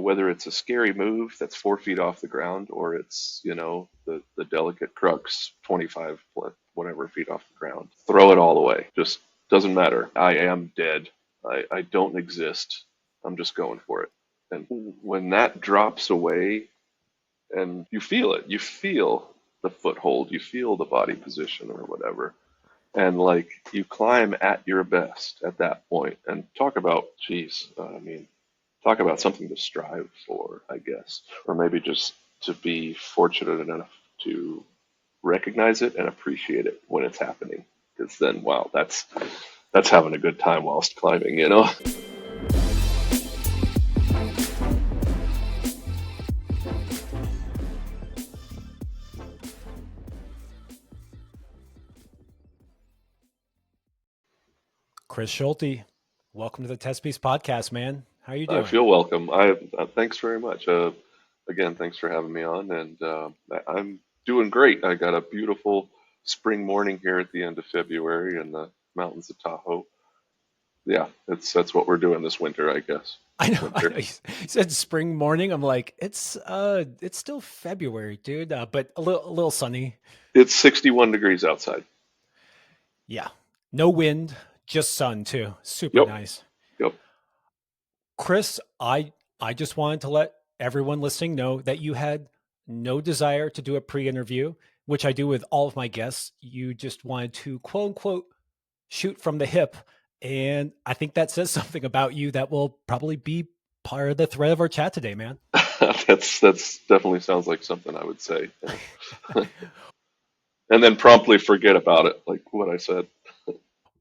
Whether it's a scary move that's 4 feet off the ground or it's, the delicate crux 25 whatever feet off the ground, throw it all away. Just doesn't matter. I am dead. I don't exist. I'm just going for it. And when that drops away and you feel it, you feel the foothold, you feel the body position or whatever. And like you climb at your best at that point and talk about, geez, talk about something to strive for, I guess, or maybe just to be fortunate enough to recognize it and appreciate it when it's happening. Because then, wow, that's having a good time whilst climbing. Chris Schulte, welcome to the Testpiece podcast, man. How are you I doing? feel welcome. I thanks very much. Again, thanks for having me on, and I'm doing great. I got a beautiful spring morning here at the end of February in the mountains of Tahoe. Yeah, that's what we're doing this winter, I guess. I This know, I winter. know. You said spring morning. I'm like, it's still February, dude, but a little sunny. It's 61 degrees outside. Yeah, no wind, just sun too. Super Yep, nice. yep. Chris, I just wanted to let everyone listening know that you had no desire to do a pre-interview, which I do with all of my guests. You just wanted to quote unquote shoot from the hip. And I think that says something about you that will probably be part of the thread of our chat today, man. That's definitely sounds like something I would say. Yeah. And then promptly forget about it, like what I said.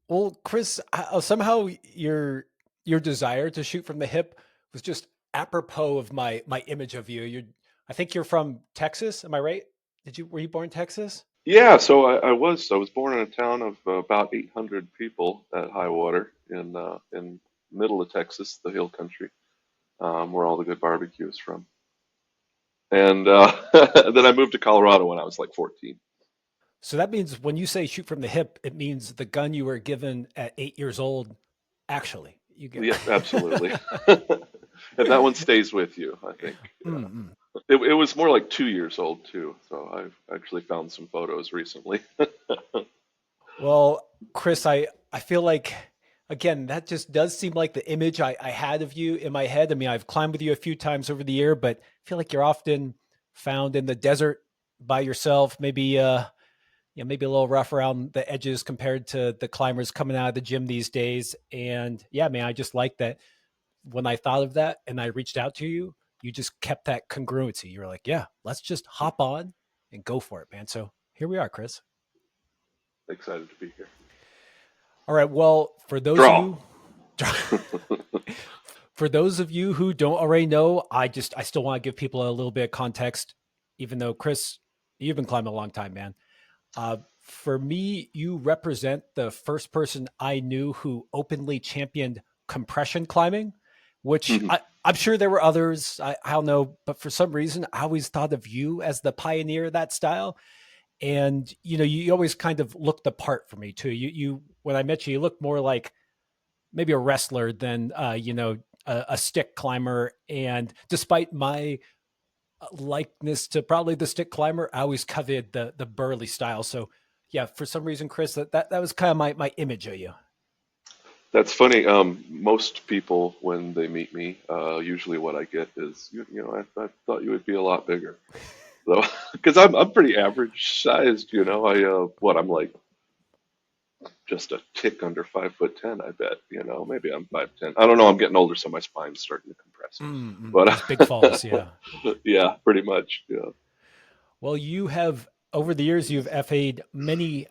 Well, Chris, somehow your desire to shoot from the hip was just apropos of my image of you. I think you're from Texas. Am I right? Were you born in Texas? Yeah, so I was born in a town of about 800 people at high water in middle of Texas, the hill country, where all the good barbecue is from. And then I moved to Colorado when I was like 14. So that means when you say shoot from the hip, it means the gun you were given at 8 years old. Actually, you get. Yeah, absolutely. And that one stays with you, I think. Yeah. Mm-mm. It was more like 2 years old too, so I've actually found some photos recently. Well, Chris, I feel like again that just does seem like the image I had of you in my head. I mean, I've climbed with you a few times over the year, but I feel like you're often found in the desert by yourself. Maybe maybe a little rough around the edges compared to the climbers coming out of the gym these days. And yeah, man, I just like that when I thought of that and I reached out to you, you just kept that congruency. You were like, yeah, let's just hop on and go for it, man. So here we are, Chris. Excited to be here. All right. Well, Draw. for those of you who don't already know, I still want to give people a little bit of context, even though Chris, you've been climbing a long time, man. For me, you represent the first person I knew who openly championed compression climbing, which Mhm. I'm sure there were others. I don't know, but for some reason, I always thought of you as the pioneer of that style. And you always kind of looked the part for me too. You when I met you, you looked more like maybe a wrestler than a stick climber. And despite my likeness to probably the stick climber, I always coveted the burly style. So yeah, for some reason, Chris, that was kind of my image of you. That's funny. Most people, when they meet me, usually what I get is, I thought you would be a lot bigger, though, because I'm pretty average sized. I'm like just a tick under 5'10", I bet. Maybe I'm 5'10". I don't know. I'm getting older, so my spine's starting to compress. Those big falls, But yeah. yeah, pretty much. Yeah. Well, you have over the years you've FA'd many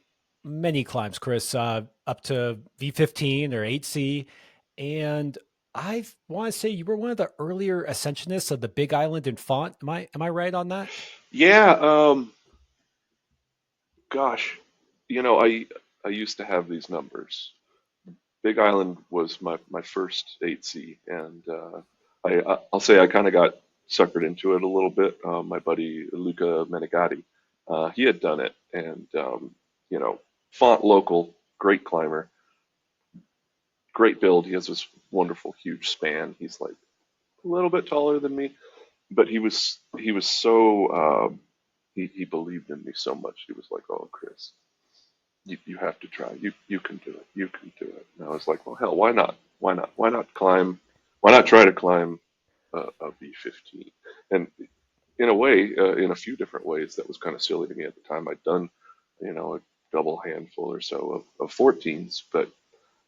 climbs, Chris, up to V15 or 8C, and I want to say you were one of the earlier ascensionists of the Big Island in Font. Am I right on that? Yeah. Gosh, I used to have these numbers. Big Island was my first 8C, and I'll say I kind of got suckered into it a little bit. My buddy Luca Menegatti, he had done it, and Font local, great climber, great build. He has this wonderful huge span. He's like a little bit taller than me, but he was so he believed in me so much. He was like, "Oh, Chris, you have to try. You can do it. You can do it." And I was like, "Well, hell, why not? Why not? Why not climb? Why not try to climb a V15?" And in a way, in a few different ways, that was kind of silly to me at the time. I'd done, a double handful or so of 14s, but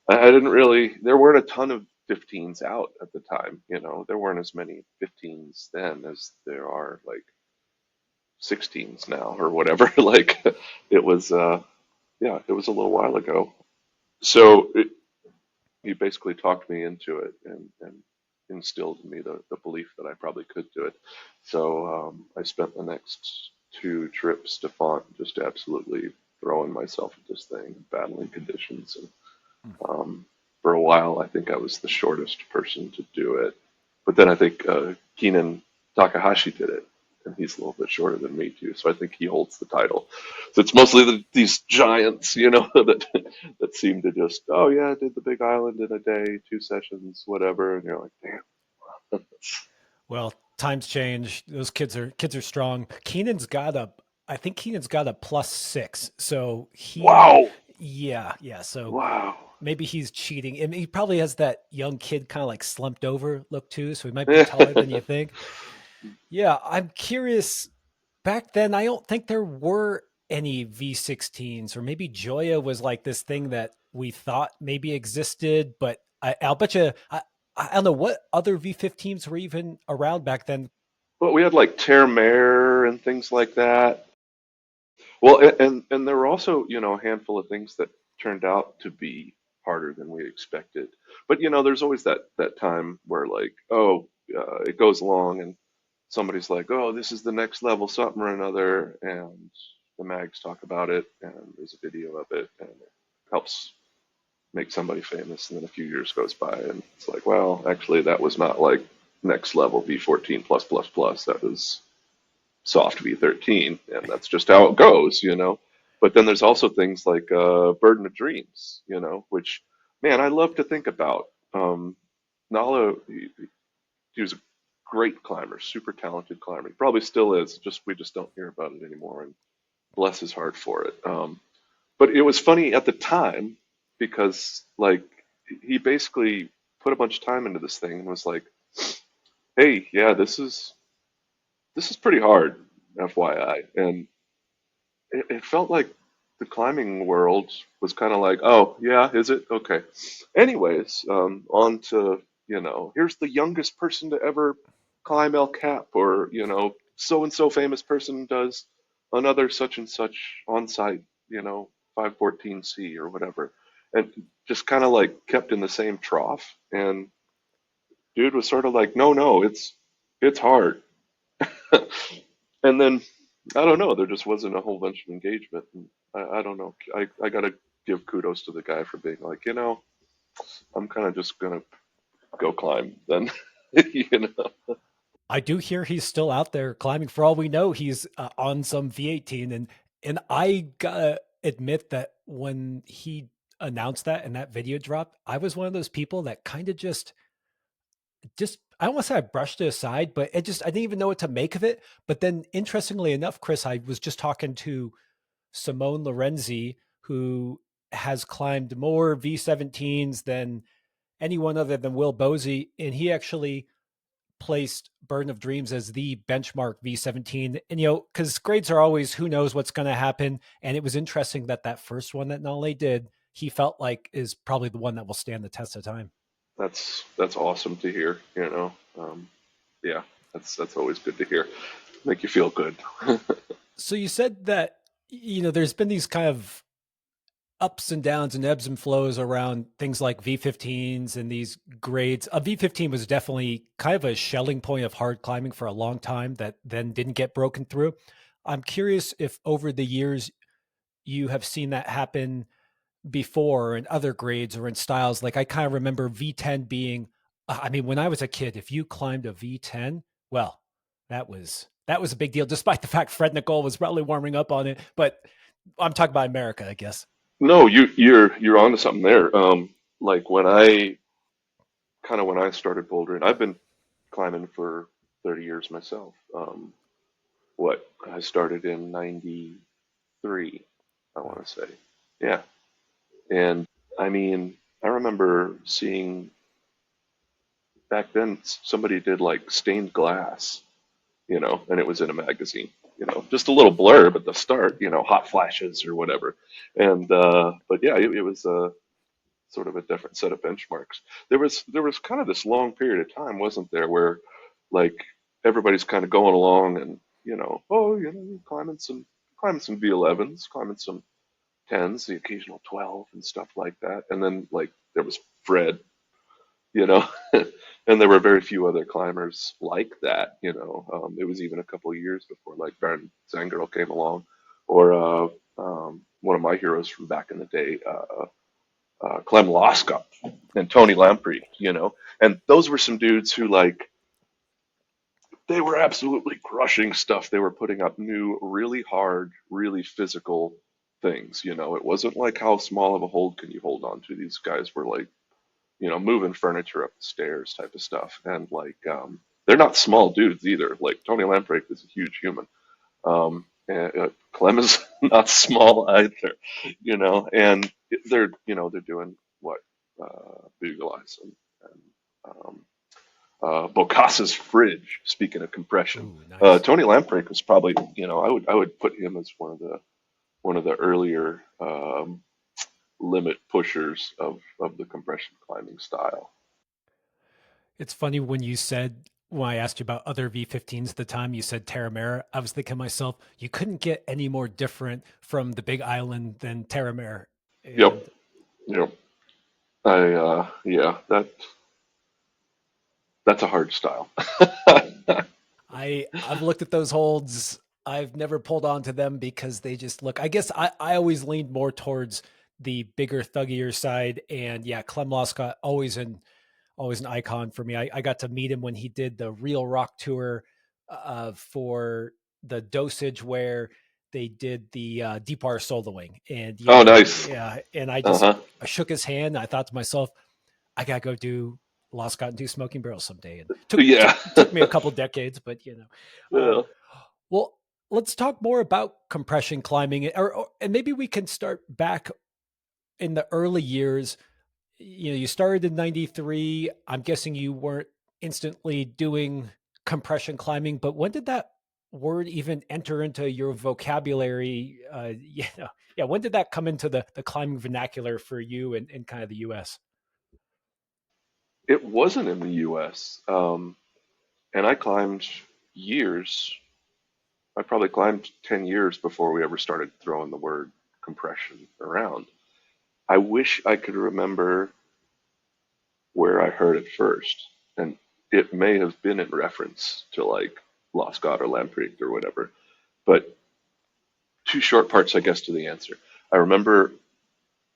I didn't really. There weren't a ton of 15s out at the time. There weren't as many 15s then as there are like 16s now or whatever. Like it was, yeah, it was a little while ago. So he basically talked me into it and instilled in me the belief that I probably could do it. So I spent the next two trips to Font just absolutely throwing myself at this thing, battling conditions. And for a while, I think I was the shortest person to do it. But then I think Keenan Takahashi did it, and he's a little bit shorter than me too. So I think he holds the title. So it's mostly these giants, that seem to just, oh yeah, I did the Big Island in a day, 2 sessions, whatever, and you're like, damn. Well, times change. Those kids are strong. I think Keenan's got a +6. So Wow, yeah. So wow. maybe he's cheating. And he probably has that young kid kind of like slumped over look too. So he might be taller than you think. Yeah, I'm curious. Back then, I don't think there were any V16s, or maybe Joya was like this thing that we thought maybe existed, but I'll bet you, I don't know what other V15s were even around back then. But we had like Terre and things like that. Well, and there were also, a handful of things that turned out to be harder than we expected. But there's always that time where like, oh, it goes along and somebody's like, oh, this is the next level, something or another, and the mags talk about it, and there's a video of it, and it helps make somebody famous. And then a few years goes by, and it's like, well, actually, that was not like next level V14 plus plus plus. That was soft V13, and that's just how it goes. But then there's also things like Burden of Dreams, which, man, I love to think about. Nala, he was a great climber, super talented climber. He probably still is. Just we just don't hear about it anymore, and bless his heart for it. But it was funny at the time because like he basically put a bunch of time into this thing and was like, "Hey, yeah, this is pretty hard, FYI." And it felt like the climbing world was kind of like, "Oh, yeah, is it? Okay." Anyways, on to, here's the youngest person to ever climb El Cap, or, so and so famous person does another such and such on site, 514C or whatever. And just kind of like kept in the same trough. And dude was sort of like, no, no, it's hard. And then I don't know, there just wasn't a whole bunch of engagement. And I don't know. I gotta give kudos to the guy for being like, I'm kind of just gonna go climb then. you know. I do hear he's still out there climbing. For all we know, he's on some V18, and I gotta admit that when he announced that and that video dropped, I was one of those people that kind of just I don't want to say I brushed it aside, but I didn't even know what to make of it. But then, interestingly enough, Chris, I was just talking to Simone Lorenzi, who has climbed more V17s than anyone other than Will Bosey, and he actually placed Burden of Dreams as the benchmark V17. And because grades are always who knows what's going to happen, and it was interesting that that first one that Nale did, he felt like is probably the one that will stand the test of time. That's awesome to hear. Yeah, that's always good to hear. Make you feel good. So you said that there's been these kind of ups and downs and ebbs and flows around things like V15s and these grades. A V15 was definitely kind of a shelling point of hard climbing for a long time that then didn't get broken through. I'm curious if over the years you have seen that happen before in other grades or in styles. Like I kind of remember V10 being, I mean, when I was a kid, if you climbed a V10, well, that was a big deal, despite the fact Fred Nicole was probably warming up on it. But I'm talking about America, I guess. No, you're onto something there. Like when I started bouldering, I've been climbing for 30 years myself. What I started in '93, I Wow. want to say. Yeah. And I mean, I remember seeing back then somebody did like stained glass, and it was in a magazine, just a little blurb at the start, hot flashes or whatever. And but yeah, it was sort of a different set of benchmarks. There was kind of this long period of time, wasn't there, where like everybody's kind of going along and oh, climbing some V11s, climbing some tens, the occasional 12 and stuff like that. And then like there was Fred, you know, and there were very few other climbers like that. It was even a couple of years before like Baron Zangerl came along, or one of my heroes from back in the day, Clem Loskop and Tony Lamprey, and those were some dudes who like they were absolutely crushing stuff. They were putting up new, really hard, really physical things. It wasn't like how small of a hold can you hold on to. These guys were like moving furniture up the stairs type of stuff. And like, they're not small dudes either. Like Tony Lamprey is a huge human. And, Clem is not small either, and they're doing what, Bugle Eyes and Bocas's fridge. Speaking of compression, Ooh, nice. Tony Lamprey was probably, I would put him as one of the earlier limit pushers of the compression climbing style. It's funny when you said, when I asked you about other V15s at the time, you said Terramera. I was thinking to myself, you couldn't get any more different from the Big Island than Terramera. Yep, And yep. Yeah, that's a hard style. I've looked at those holds. I've never pulled on to them because they just look, I guess I always leaned more towards the bigger, thuggier side. And yeah, Clem Loskott, always an icon for me. I got to meet him when he did the Real Rock tour for the Dosage, where they did the Deep Water Soloing, and Oh, nice. yeah, and I Uh just huh. I shook his hand. I thought to myself, I gotta go do Lost Scott and do Smoking Barrels someday, and Yeah. took me a couple decades, but Well, well, let's talk more about compression climbing, and maybe we can start back in the early years. You started in '93. I'm guessing you weren't instantly doing compression climbing, but when did that word even enter into your vocabulary? Yeah, when did that come into the climbing vernacular for you and kind of the US? it wasn't in the U.S. And I climbed years. I probably climbed 10 years before we ever started throwing the word compression around. I wish I could remember where I heard it first. And it may have been in reference to like Lost God or Lamprecht or whatever. But two short parts, I guess, to the answer. I remember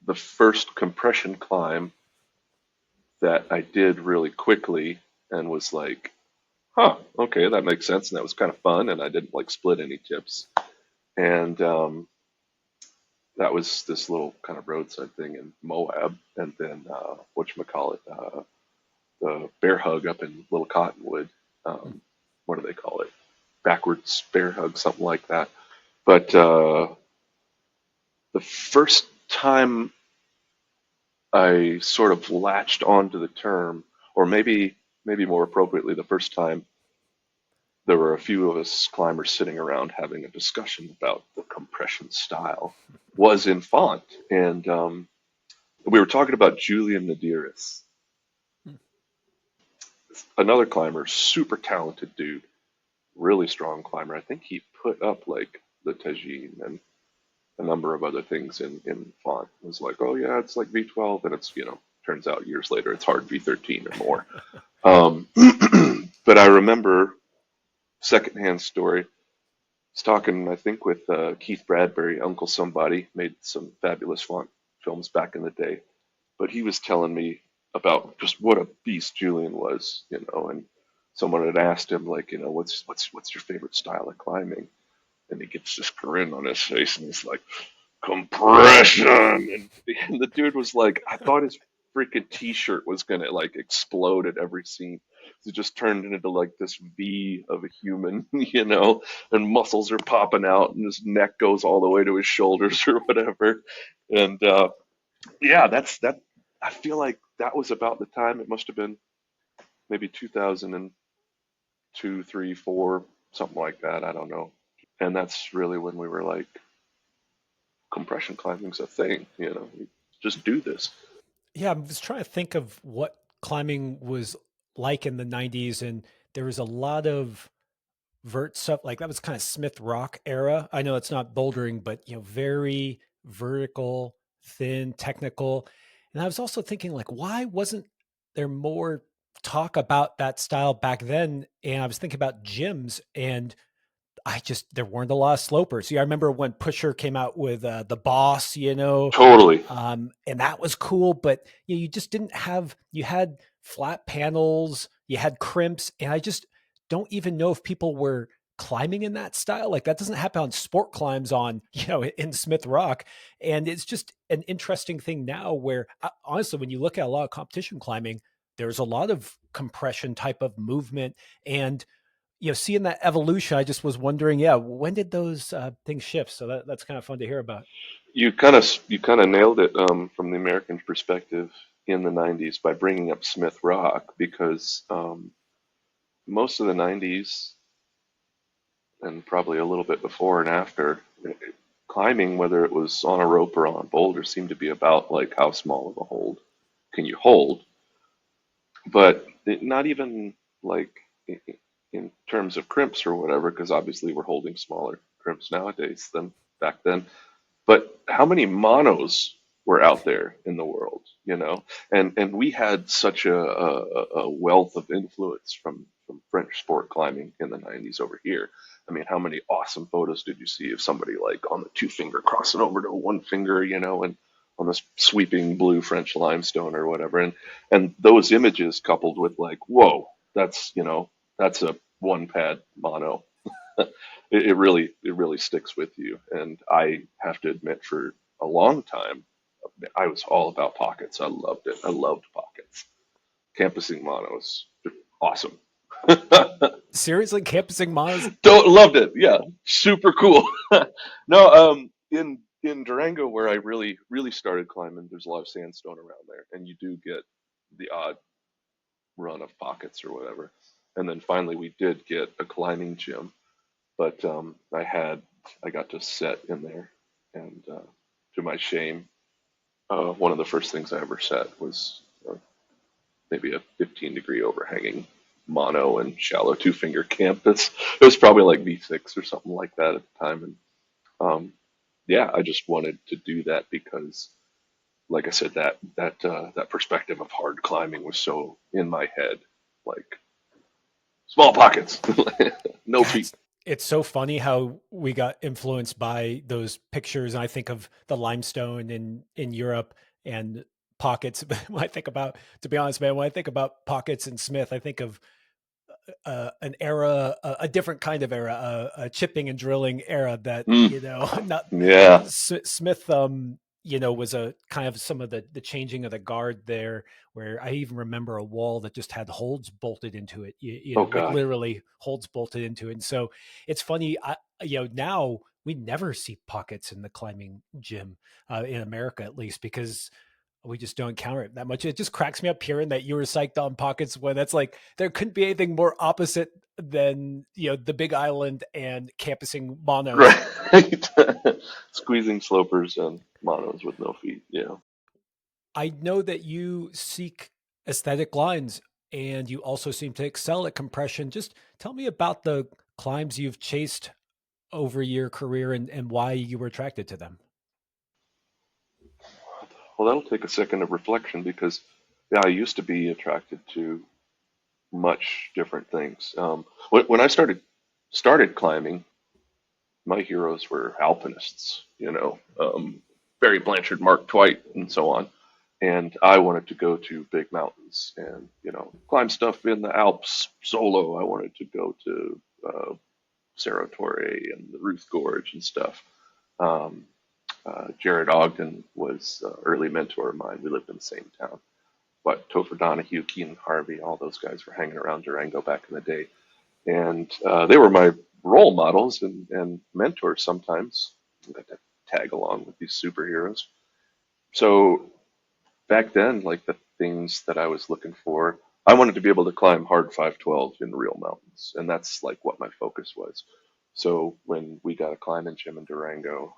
the first compression climb that I did really quickly and was like, huh, okay, that makes sense. And that was kind of fun. And I didn't like split any tips. And that was this little kind of roadside thing in Moab. And then, whatchamacallit, the bear hug up in Little Cottonwood. Hmm. What do they call it? Backwards bear hug, something like that. But the first time I sort of latched onto the term, or maybe more appropriately, the first time there were a few of us climbers sitting around having a discussion about the compression style, was in Font. And we were talking about Julian Nadiris, Hmm. another climber, super talented dude, really strong climber. I think he put up like the Tajine and a number of other things in Font. It was like, oh yeah, it's like V12, and it's, turns out years later it's hard V13 or more. Um, but I remember, secondhand story. I was talking, I think, with Keith Bradbury, Uncle Somebody, made some fabulous Font films back in the day. But he was telling me about just what a beast Julian was, and someone had asked him like, what's your favorite style of climbing? And he gets this grin on his face, and he's like, compression. And the dude was like, I thought his freaking t-shirt was gonna like explode at every scene. It just turned into like this V of a human, you know, and muscles are popping out, and his neck goes all the way to his shoulders or whatever. And yeah, that's that. I feel like that was about the time. It must have been maybe 2002, 3, 4, something like that. I don't know. And that's really when we were like, compression climbing's a thing, you know, you just do this. Yeah, I was trying to think of what climbing was like in the 90s, and there was a lot of vert stuff. Like that was kind of Smith Rock era. I know it's not bouldering, but very vertical, thin, technical. And I was also thinking, like, why wasn't there more talk about that style back then? And I was thinking about gyms, and there weren't a lot of slopers. Yeah, I remember when Pusher came out with the Boss, Totally. and that was cool. But you just didn't have. You had flat panels, you had crimps, and I just don't even know if people were climbing in that style. Like that doesn't happen on sport climbs on in Smith Rock, and it's just an interesting thing now. Where honestly, when you look at a lot of competition climbing, there's a lot of compression type of movement and seeing that evolution, I just was wondering, yeah, when did those things shift? So that's kind of fun to hear about. You kind of nailed it, from the American perspective in the 90s by bringing up Smith Rock, because most of the 90s and probably a little bit before and after, climbing, whether it was on a rope or on a boulder, seemed to be about like how small of a hold can you hold, but not even like in terms of crimps or whatever, because obviously we're holding smaller crimps nowadays than back then. But how many monos were out there in the world, you know? And we had such a wealth of influence from French sport climbing in the 90s over here. I mean, how many awesome photos did you see of somebody like on the two finger crossing over to one finger, you know, and on this sweeping blue French limestone or whatever. And those images coupled with like, whoa, that's a one pad mono. It really sticks with you. And I have to admit, for a long time, I was all about pockets. I loved it. I loved pockets. Campusing monos, awesome. Seriously, campusing monos? Don't loved it. Yeah, super cool. No, in Durango, where I really started climbing, there's a lot of sandstone around there, and you do get the odd run of pockets or whatever. And then finally, we did get a climbing gym, but I got to set in there, and to my shame, one of the first things I ever set was maybe a 15-degree overhanging mono and shallow two finger campus. It was probably like V6 or something like that at the time, and yeah, I just wanted to do that because, like I said, that perspective of hard climbing was so in my head, like small pockets, no Yeah, feet. it's so funny how we got influenced by those pictures. And I think of the limestone in Europe and pockets. When I think about, to be honest, man, when I think about pockets and Smith, I think of an era, a different kind of era, a chipping and drilling era that Mm, not yeah. Smith. Was a kind of some of the changing of the guard there, where I even remember a wall that just had holds bolted into it. Oh Like God. literally holds bolted into it. And so it's funny. Now we never see pockets in the climbing gym in America, at least, because we just don't encounter it that much. It just cracks me up hearing that you were psyched on pockets when that's like there couldn't be anything more opposite than the Big Island and campusing monos. Right. Squeezing slopers and monos with no feet. Yeah. I know that you seek aesthetic lines and you also seem to excel at compression. Just tell me about the climbs you've chased over your career and why you were attracted to them. Well, that'll take a second of reflection because, yeah, I used to be attracted to much different things. When I started climbing, my heroes were alpinists. Barry Blanchard, Mark Twight, and so on. And I wanted to go to big mountains and climb stuff in the Alps solo. I wanted to go to Cerro Torre and the Ruth Gorge and stuff. Jared Ogden was an early mentor of mine. We lived in the same town. what Topher Donahue, Keenan Harvey, all those guys were hanging around Durango back in the day, and they were my role models and mentors. Sometimes I got to tag along with these superheroes. So back then, like the things that I was looking for, I wanted to be able to climb hard 512 in real mountains, and that's like what my focus was. So when we got a climbing gym in Durango,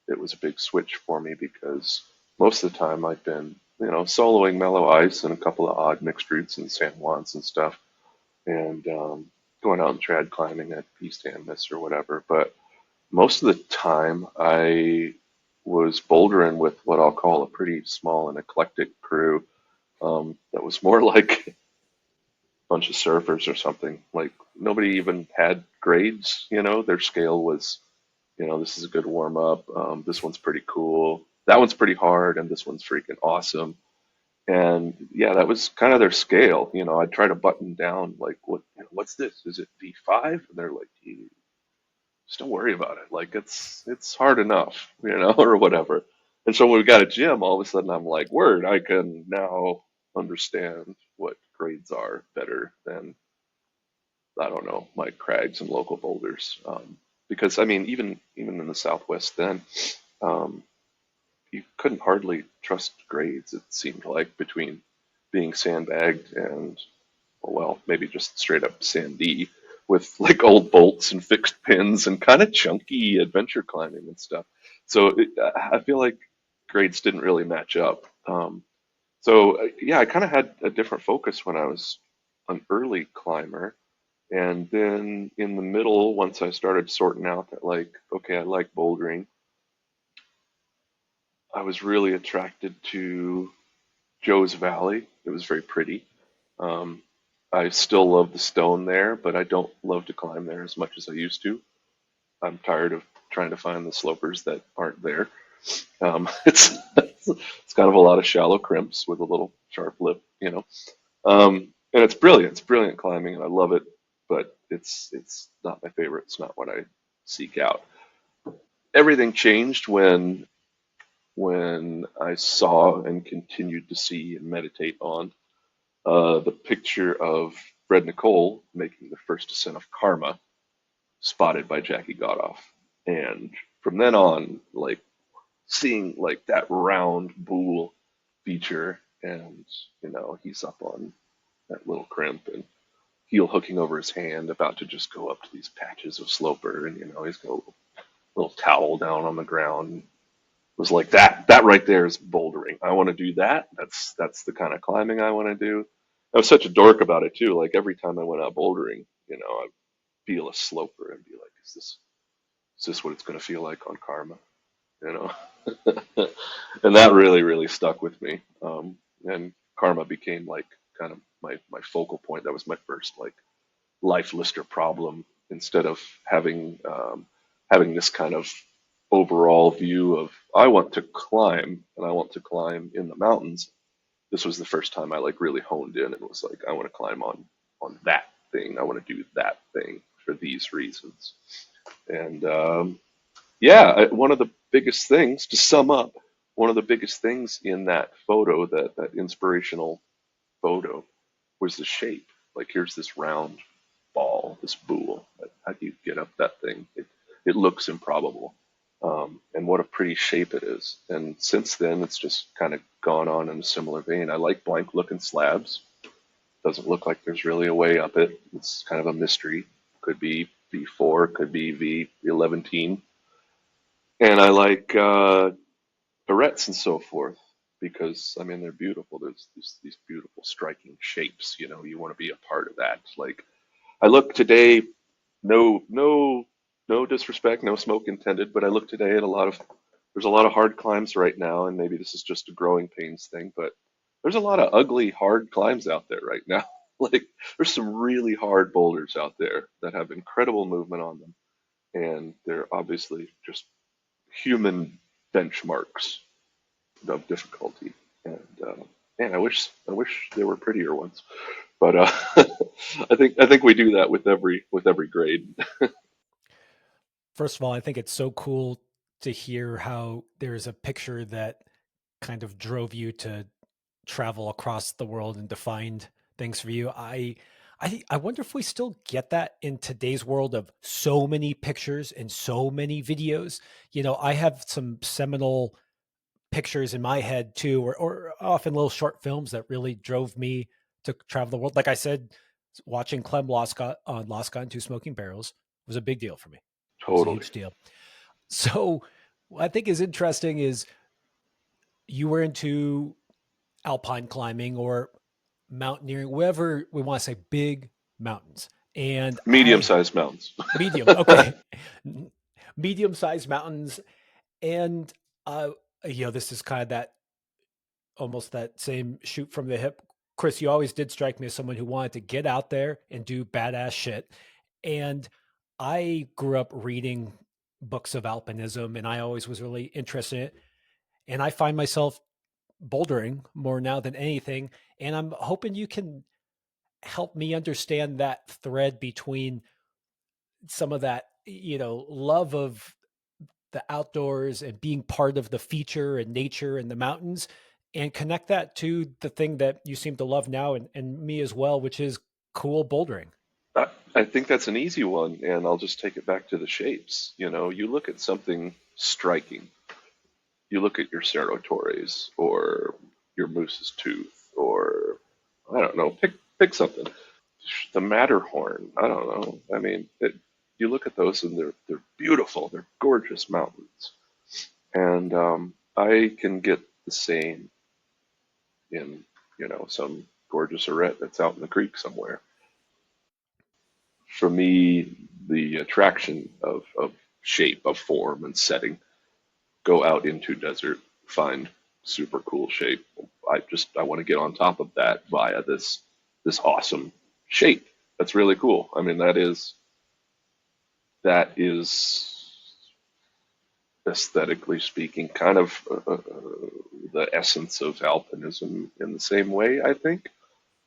it was a big switch for me because most of the time I've been, soloing mellow ice and a couple of odd mixed routes and San Juans and stuff, and going out and trad climbing at East Anmus or whatever. But most of the time I was bouldering with what I'll call a pretty small and eclectic crew that was more like a bunch of surfers or something. Like nobody even had grades, their scale was, this is a good warm up. This one's pretty cool. That one's pretty hard, and this one's freaking awesome. And yeah, that was kind of their scale. I'd try to button down like, what's this? Is it V5? And they're like, just don't worry about it. Like it's hard enough, or whatever. And so when we got a gym, all of a sudden I'm like, word, I can now understand what grades are better than, I don't know, my crags and local boulders. Because I mean, even in the Southwest then, um, you couldn't hardly trust grades. It seemed like between being sandbagged and, well, maybe just straight up sandy with like old bolts and fixed pins and kind of chunky adventure climbing and stuff. So I feel like grades didn't really match up. Yeah, I kind of had a different focus when I was an early climber. And then in the middle, once I started sorting out that, like, okay, I like bouldering, I was really attracted to Joe's Valley. It was very pretty. Um, I still love the stone there, but I don't love to climb there as much as I used to. I'm tired of trying to find the slopers that aren't there. It's kind of a lot of shallow crimps with a little sharp lip. And it's brilliant. It's brilliant climbing, and I love it. But it's not my favorite. It's not what I seek out. Everything changed when I saw and continued to see and meditate on the picture of Fred Nicole making the first ascent of Karma, spotted by Jackie Godoff. And from then on, like seeing like that round bull feature, and he's up on that little crimp and heel hooking over his hand, about to just go up to these patches of sloper, and he's got a little towel down on the ground. It was like that right there is bouldering. I want to do that. That's the kind of climbing I want to do. I was such a dork about it too. Like every time I went out bouldering, I'd feel a sloper and be like, is this what it's going to feel like on Karma? You know, and that really really stuck with me. And Karma became like kind of my focal point. That was my first like life lister problem. Instead of having this kind of overall view of I want to climb and I want to climb in the mountains, this was the first time I like really honed in and was like, I want to climb on that thing. I want to do that thing for these reasons. And yeah, one of the biggest things to sum up, one of the biggest things in that photo, that inspirational photo, was the shape. Like here's this round ball, this boule. How do you get up that thing? It looks improbable. And what a pretty shape it is. And since then, it's just kind of gone on in a similar vein. I like blank looking slabs. Doesn't look like there's really a way up it. It's kind of a mystery. Could be V4, could be V11. And I like barrettes and so forth because I mean they're beautiful. There's these beautiful striking shapes. You want to be a part of that. Like I look today, no disrespect, no smoke intended, but I look today at there's a lot of hard climbs right now, and maybe this is just a growing pains thing, but there's a lot of ugly hard climbs out there right now. Like there's some really hard boulders out there that have incredible movement on them, and they're obviously just human benchmarks of difficulty. And man, I wish there were prettier ones, but I think we do that with every grade. First of all, I think it's so cool to hear how there's a picture that kind of drove you to travel across the world and to find things for you. I wonder if we still get that in today's world of so many pictures and so many videos. You know, I have some seminal pictures in my head too, or often little short films that really drove me to travel the world. Like I said, watching Clem Loskott on Loskott and Two Smoking Barrels was a big deal for me. It was a Totally. huge deal. So what I think is interesting is you were into alpine climbing or mountaineering, whatever we want to say, big mountains. And I Medium-sized mountains. medium, okay, medium sized mountains, and uh, this is kind of that almost that same shoot from the hip. Chris, you always did strike me as someone who wanted to get out there and do badass shit. And I grew up reading books of alpinism and I always was really interested in it. And I find myself bouldering more now than anything. And I'm hoping you can help me understand that thread between some of that, love of the outdoors and being part of the feature and nature and the mountains and connect that to the thing that you seem to love now and me as well, which is cool bouldering. I think that's an easy one, and I'll just take it back to the shapes. You look at something striking. You look at your Cerro Torres or your Moose's Tooth, or I don't know, pick something. The Matterhorn. I don't know. I mean, you look at those and they're beautiful. They're gorgeous mountains, and I can get the same in some gorgeous arete that's out in the creek somewhere. For me, the attraction of shape, of form, and setting, go out into desert, find super cool shape. I want to get on top of that via this awesome shape. That's really cool. I mean, that is aesthetically speaking, kind of the essence of alpinism in the same way, I think.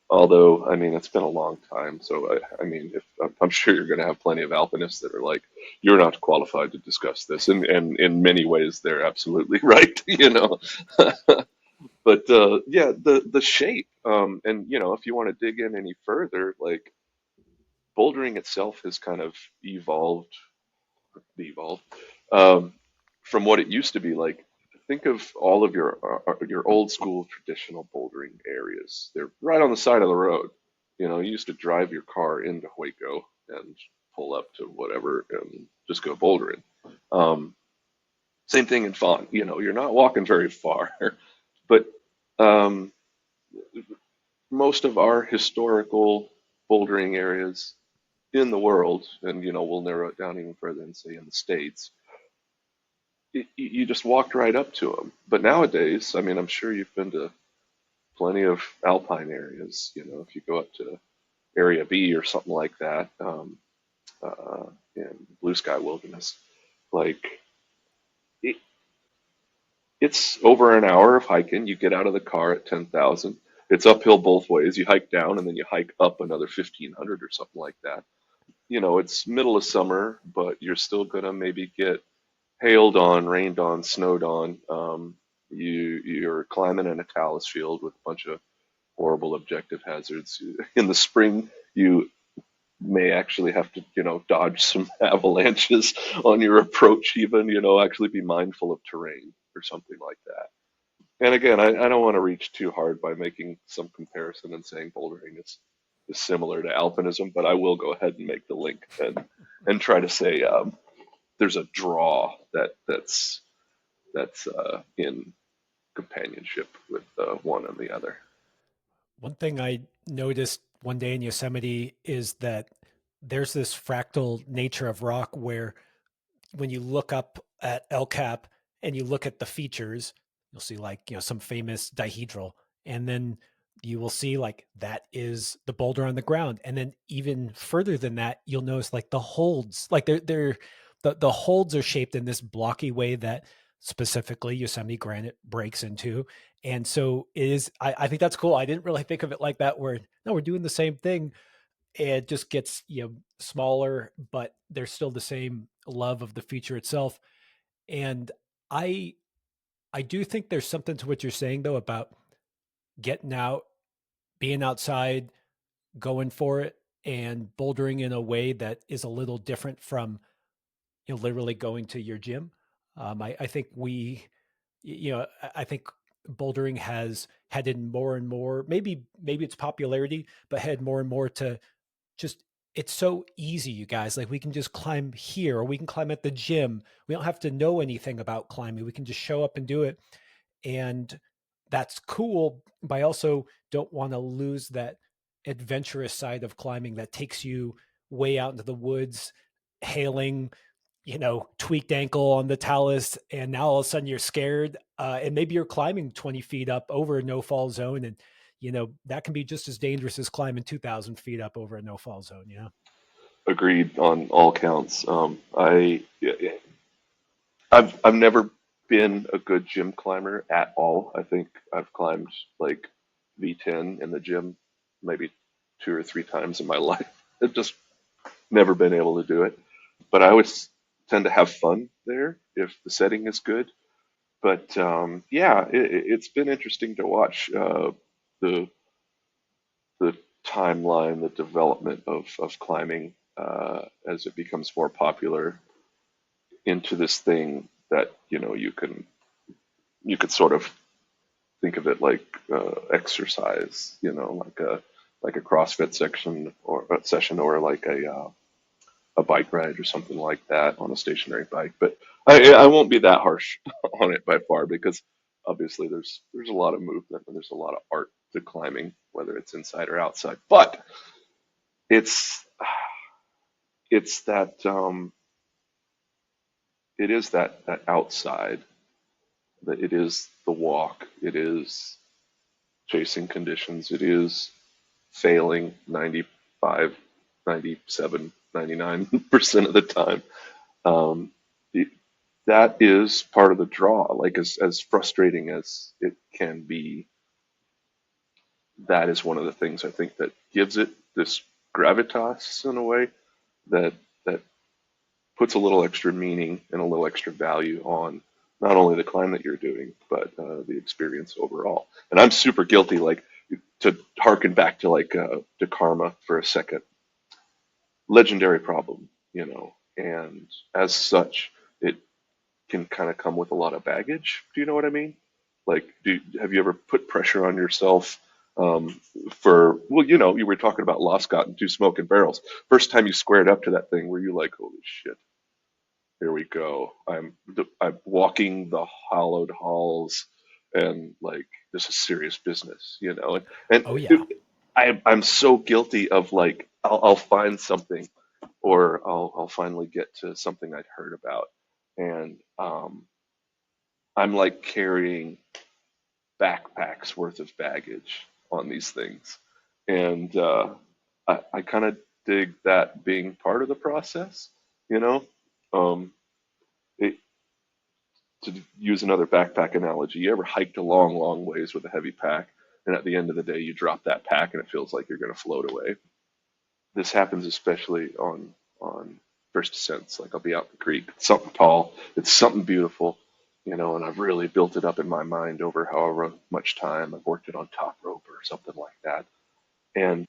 Although, I mean, it's been a long time, so I mean, if I'm sure you're going to have plenty of alpinists that are like, "You're not qualified to discuss this," and in many ways, they're absolutely right, But yeah, the shape, and if you want to dig in any further, like bouldering itself has kind of evolved um, from what it used to be. Like, think of all of your old school traditional bouldering areas. They're right on the side of the road. You used to drive your car into Hueco and pull up to whatever and just go bouldering. Um, Same thing in Fawn. You're not walking very far, but um, most of our historical bouldering areas in the world, and we'll narrow it down even further and say in the States, you just walked right up to them. But nowadays, I mean, I'm sure you've been to plenty of alpine areas. If you go up to Area B or something like that, in Blue Sky Wilderness, like it, it's over an hour of hiking. You get out of the car at 10,000. It's uphill both ways. You hike down and then you hike up another 1,500 or something like that. It's middle of summer, but you're still gonna maybe get hailed on, rained on, snowed on. You're climbing in a talus field with a bunch of horrible objective hazards. In the spring, you may actually have to, dodge some avalanches on your approach, even, actually be mindful of terrain or something like that. And again, I don't want to reach too hard by making some comparison and saying bouldering is similar to alpinism, but I will go ahead and make the link and try to say there's a draw that's in companionship with one and the other. One thing I noticed one day in Yosemite is that there's this fractal nature of rock where when you look up at El Cap and you look at the features, you'll see like, some famous dihedral. And then you will see like that is the boulder on the ground. And then even further than that, you'll notice like the holds, like the holds are shaped in this blocky way that specifically Yosemite granite breaks into. And so it is, I think that's cool. I didn't really think of it like that, where no, we're doing the same thing. It just gets, smaller, but there's still the same love of the feature itself. And I I do think there's something to what you're saying though about getting out, being outside, going for it, and bouldering in a way that is a little different from, literally going to your gym. I think I think bouldering has headed more and more, maybe it's popularity, but head more and more to just, it's so easy, you guys. Like, we can just climb here, or we can climb at the gym. We don't have to know anything about climbing. We can just show up and do it. And that's cool. But I also don't want to lose that adventurous side of climbing that takes you way out into the woods, hailing, tweaked ankle on the talus, and now all of a sudden you're scared. And maybe you're climbing 20 feet up over a no fall zone. And, that can be just as dangerous as climbing 2,000 feet up over a no fall zone. Agreed on all counts. I've never been a good gym climber at all. I think I've climbed like V10 in the gym maybe 2 or 3 times in my life. I've just never been able to do it. But I always tend to have fun there if the setting is good. But yeah, it's been interesting to watch the the timeline, the development of climbing as it becomes more popular into this thing that you could sort of think of it like exercise, like a CrossFit section or a session, or like a bike ride or something like that on a stationary bike. But I won't be that harsh on it by far, because obviously there's a lot of movement and there's a lot of art to climbing, whether it's inside or outside. But it's it's that it is that outside, that it is the walk, it is chasing conditions, it is failing 95, 97, 99% of the time. Um, that is part of the draw. Like, as frustrating as it can be, that is one of the things I think that gives it this gravitas in a way that that puts a little extra meaning and a little extra value on not only the climb that you're doing, but the experience overall. And I'm super guilty, like, to harken back to like to karma for a second. Legendary problem, and as such, it can kind of come with a lot of baggage. Do you know what I mean? Like, have you ever put pressure on yourself for, well, you were talking about Lost Scott and Two Smoking Barrels. First time you squared up to that thing, were you like, holy shit, here we go. I'm walking the hollowed halls, and like, this is serious business, And Oh yeah. I'm so guilty of, like, I'll find something, or I'll finally get to something I'd heard about, and I'm like carrying backpacks worth of baggage on these things, and I kind of dig that being part of the process, you know. Um, it, to use another backpack analogy, you ever hiked a long, long ways with a heavy pack, and at the end of the day, you drop that pack and it feels like you're going to float away? This happens especially on first ascents. Like, I'll be out in the creek, it's something tall, it's something beautiful, and I've really built it up in my mind over however much time I've worked it on top rope or something like that. And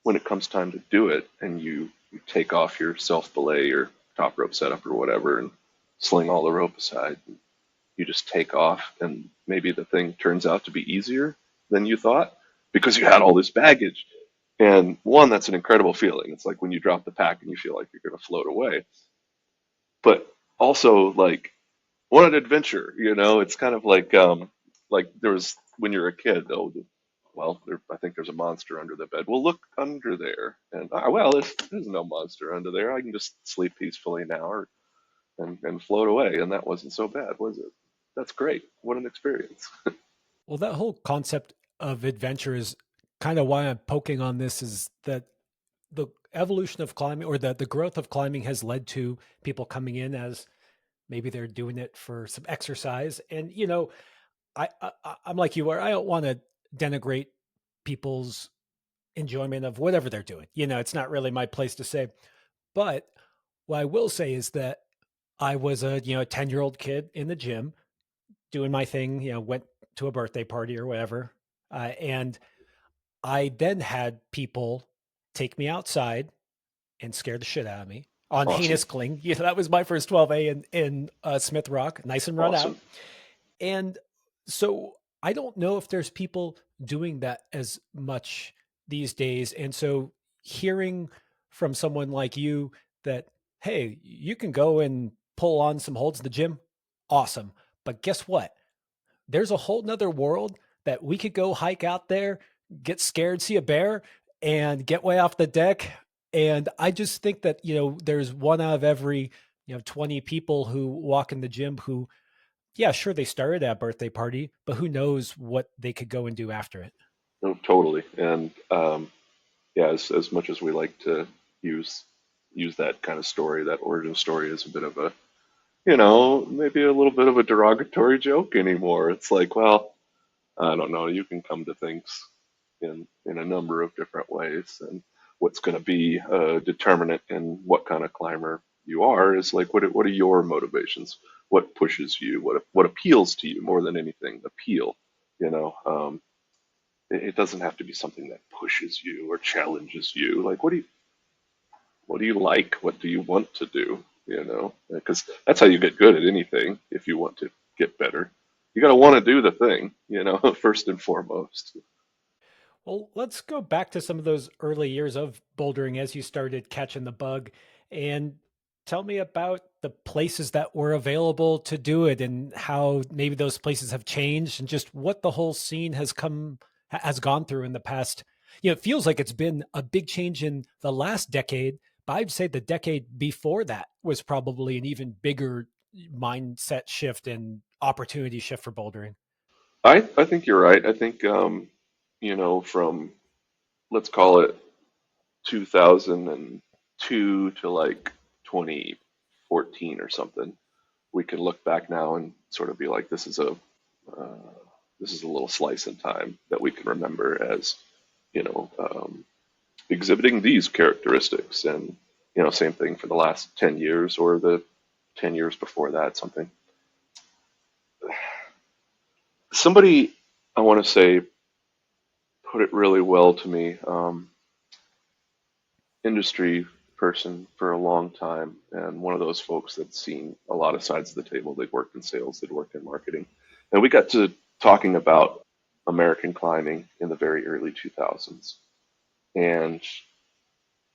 when it comes time to do it, and you take off your self belay or top rope setup or whatever, and sling all the rope aside, you just take off, and maybe the thing turns out to be easier than you thought because you had all this baggage. And one, that's an incredible feeling. It's like when you drop the pack and you feel like you're going to float away. But also, like, what an adventure, It's kind of like there was when you're a kid. Oh, well, I think there's a monster under the bed. Well, look under there, and well, there's no monster under there. I can just sleep peacefully now, and float away, and that wasn't so bad, was it? That's great. What an experience. Well, that whole concept of adventure is kind of why I'm poking on this, is that the evolution of climbing, or the growth of climbing, has led to people coming in as maybe they're doing it for some exercise. And, I'm like you, where I don't want to denigrate people's enjoyment of whatever they're doing. It's not really my place to say. But what I will say is that I was a 10-year-old kid in the gym doing my thing, went to a birthday party or whatever. And I then had people take me outside and scare the shit out of me on Awesome. heinous cling. That was my first 12A in Smith Rock, nice and run out. Awesome. And so I don't know if there's people doing that as much these days. And so hearing from someone like you that, hey, you can go and pull on some holds in the gym, awesome. But guess what? There's a whole nother world that we could go hike out there, get scared, see a bear, and get way off the deck. And I just think that, there's one out of every, 20 people who walk in the gym who, yeah, sure, they started at a birthday party, but who knows what they could go and do after it. No, totally. And yeah, as much as we like to use use that kind of story, that origin story, as a bit of a, maybe a little bit of a derogatory joke anymore. It's like, well, I don't know. You can come to things in a number of different ways, and what's going to be a determinant in what kind of climber you are is like, what are your motivations? What pushes you? What appeals to you more than anything? Appeal. You know, it doesn't have to be something that pushes you or challenges you. Like, what do you like? What do you want to do? Because that's how you get good at anything. If you want to get better, you got to want to do the thing. First and foremost. Well, let's go back to some of those early years of bouldering as you started catching the bug and tell me about the places that were available to do it and how maybe those places have changed and just what the whole scene has gone through in the past. It feels like it's been a big change in the last decade, but I'd say the decade before that was probably an even bigger mindset shift and opportunity shift for bouldering. I think you're right. I think from, let's call it 2002 to like 2014 or something, we can look back now and sort of be like, this is a little slice in time that we can remember as, you know, um, exhibiting these characteristics. And, same thing for the last 10 years or the 10 years before that, something. Somebody, I want to say, put it really well to me. Industry person for a long time, and one of those folks that's seen a lot of sides of the table. They'd worked in sales, they'd worked in marketing. And we got to talking about American climbing in the very early 2000s. And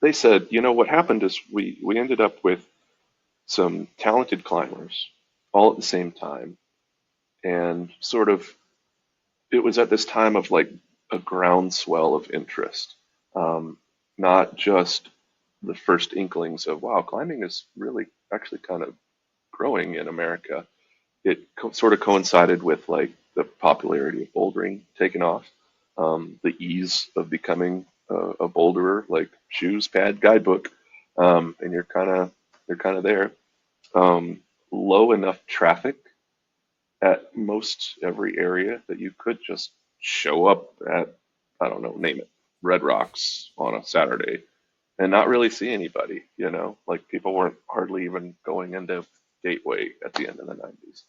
they said, what happened is we ended up with some talented climbers all at the same time. And sort of, it was at this time of like a groundswell of interest, not just the first inklings of, wow, climbing is really actually kind of growing in America. It sort of coincided with like the popularity of bouldering taking off, the ease of becoming a boulderer, like shoes, pad, guidebook, and you're kind of there. Low enough traffic at most every area that you could just show up at, I don't know, name it, Red Rocks on a Saturday and not really see anybody, like people weren't hardly even going into Gateway at the end of the 90s.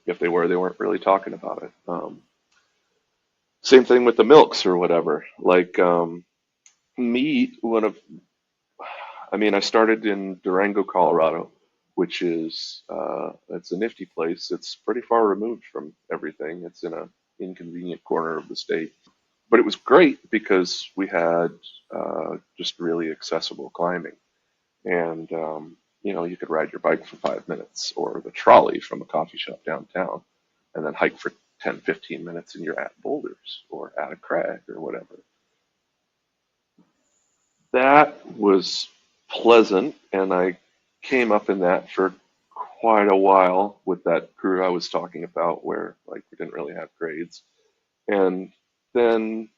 If they were, they weren't really talking about it. Same thing with the milks or whatever. Like me, I started in Durango, Colorado, which is it's a nifty place. It's pretty far removed from everything. It's in a inconvenient corner of the state, but it was great because we had just really accessible climbing, and you could ride your bike for 5 minutes or the trolley from a coffee shop downtown, and then hike for 10, 15 minutes, and you're at Boulders or at a crag or whatever. That was pleasant, and I came up in that for quite a while with that crew I was talking about, where like we didn't really have grades. And then,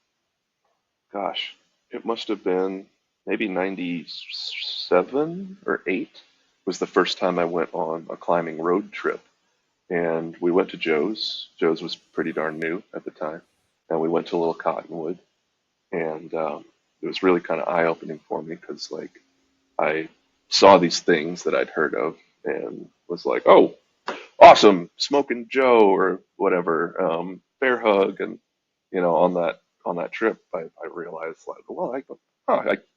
gosh, it must have been maybe 97 or 8 was the first time I went on a climbing road trip. And we went to Joe's. Joe's was pretty darn new at the time. And we went to a little Cottonwood. And it was really kind of eye opening for me because, like, I saw these things that I'd heard of and was like, oh, awesome, Smoking Joe or whatever, Bear Hug. And on that trip, I realized like, well,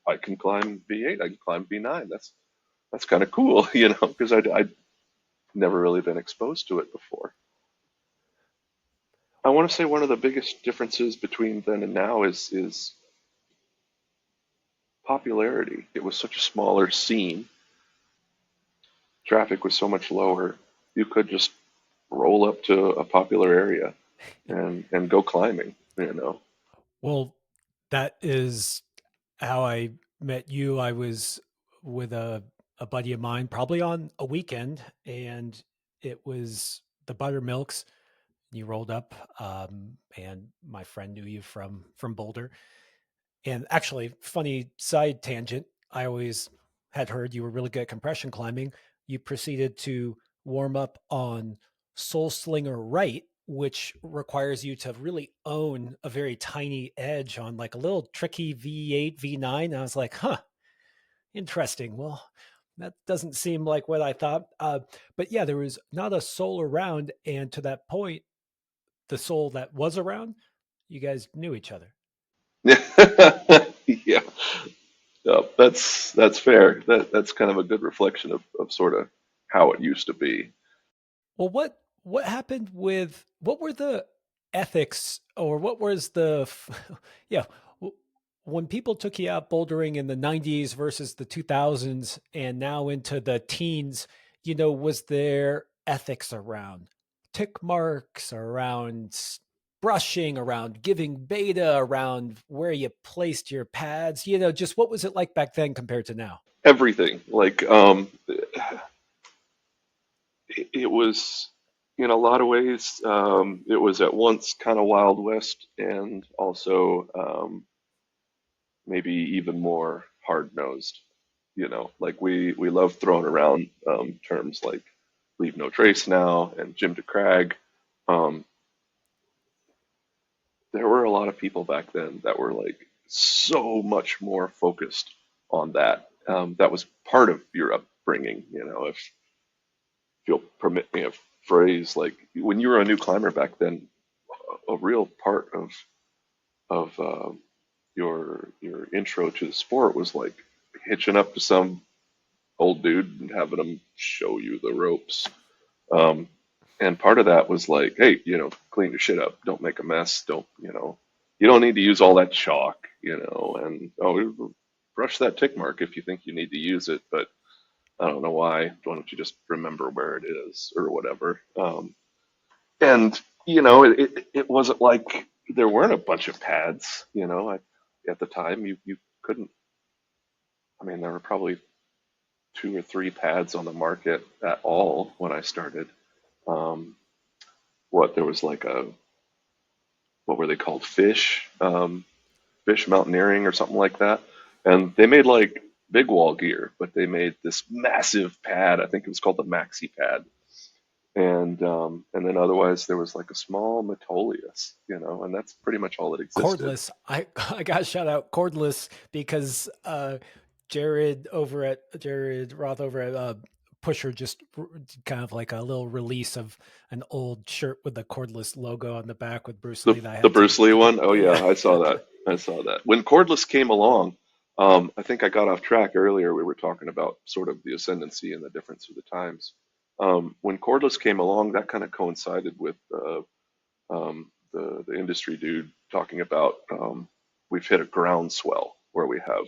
I can climb V8, I can climb V9. That's kind of cool, because I'd never really been exposed to it before. I want to say one of the biggest differences between then and now is popularity. It was such a smaller scene. Traffic was so much lower. You could just roll up to a popular area and go climbing. Well, that is how I met you. I was with a buddy of mine, probably on a weekend, and it was the buttermilks. You rolled up, and my friend knew you from Boulder. And actually, funny side tangent, I always had heard you were really good at compression climbing. You proceeded to warm up on Soul Slinger Right, which requires you to really own a very tiny edge on like a little tricky V8, V9. I was like, huh, interesting. Well, that doesn't seem like what I thought. But yeah, there was not a soul around. And to that point, the soul that was around, you guys knew each other. Yeah, yeah, that's fair. That's kind of a good reflection of sort of how it used to be. Well, what happened with what were the ethics or what was yeah, w- when people took you out bouldering in the 90s versus the 2000s and now into the teens, was there ethics around tick marks, around brushing, around giving beta, around where you placed your pads, just what was it like back then compared to now? Everything like it was in a lot of ways it was at once kind of Wild West and also maybe even more hard nosed. Like we love throwing around terms like leave no trace now and Jim to Crag. Um, there were a lot of people back then that were like so much more focused on that. That was part of your upbringing, if you'll permit me a phrase. Like when you were a new climber back then, a real part of your intro to the sport was like hitching up to some old dude and having him show you the ropes. Um, and part of that was like, hey, clean your shit up. Don't make a mess. You don't need to use all that chalk, and brush that tick mark if you think you need to use it. But I don't know why. Why don't you just remember where it is or whatever? And, it wasn't like there weren't a bunch of pads, at the time you couldn't, I mean, there were probably two or three pads on the market at all when I started. Um, there was like what were they called? Fish mountaineering or something like that. And they made like big wall gear, but they made this massive pad. I think it was called the Maxi pad. And then otherwise there was like a small Metolius, and that's pretty much all that existed. Cordless. I got to shout out Cordless because Jared Roth over at Pusher just kind of like a little release of an old shirt with the Cordless logo on the back with Bruce The Lee that I the had Bruce Lee to get. one, oh Yeah. yeah, I saw that. I saw that. When cordless came along, I think I got off track earlier. We were talking about sort of the ascendancy and the difference of the times. When cordless came along, that kind of coincided with the industry dude talking about we've hit a groundswell where we have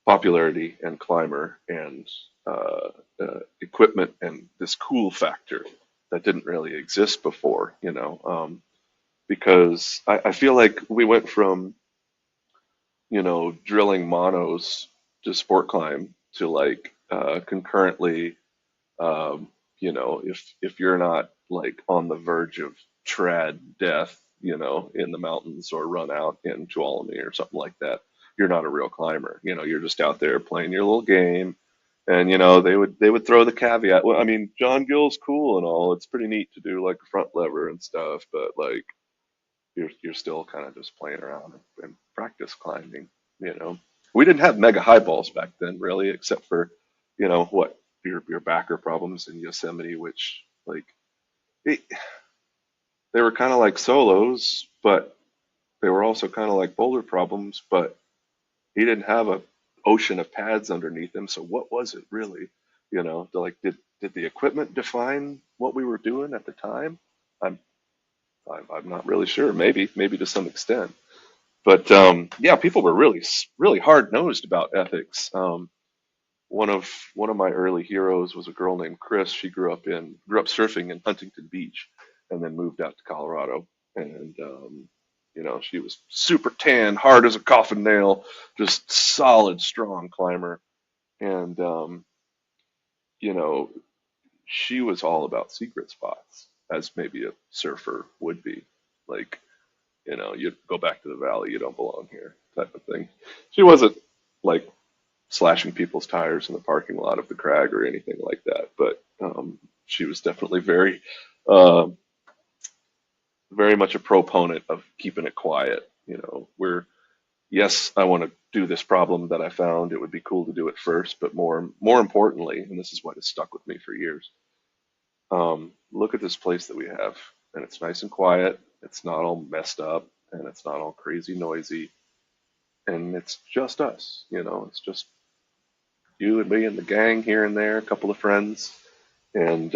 popularity and climber and equipment and this cool factor that didn't really exist before, because I feel like we went from, drilling monos to sport climb to like concurrently, if you're not like on the verge of trad death, in the mountains or run out in Tuolumne or something like that, you're not a real climber. You're just out there playing your little game. And they would throw the caveat. Well, I mean, John Gill's cool and all. It's pretty neat to do like a front lever and stuff, but like you're still kind of just playing around and practice climbing. You know, we didn't have mega high balls back then, really, except for what your backer problems in Yosemite, which like it, they were kind of like solos, but they were also kind of like boulder problems, but he didn't have a ocean of pads underneath him. So what was it really? Like did the equipment define what we were doing at the time? I'm I'm not really sure. Maybe to some extent, but yeah, people were really hard nosed about ethics. One of my early heroes was a girl named Chris. She grew up surfing in Huntington Beach, and then moved out to Colorado. And she was super tan, hard as a coffin nail, just solid, strong climber. And you know, she was all about secret spots, as maybe a surfer would be. Like, you go back to the valley, you don't belong here, type of thing. She wasn't like slashing people's tires in the parking lot of the crag or anything like that. But she was definitely uh, very much a proponent of keeping it quiet. Where yes, I want to do this problem that I found. It would be cool to do it first, but more importantly, and this is what has stuck with me for years. Look at this place that we have, and it's nice and quiet. It's not all messed up, and it's not all crazy noisy, and it's just us. It's just you and me and the gang here and there, a couple of friends, and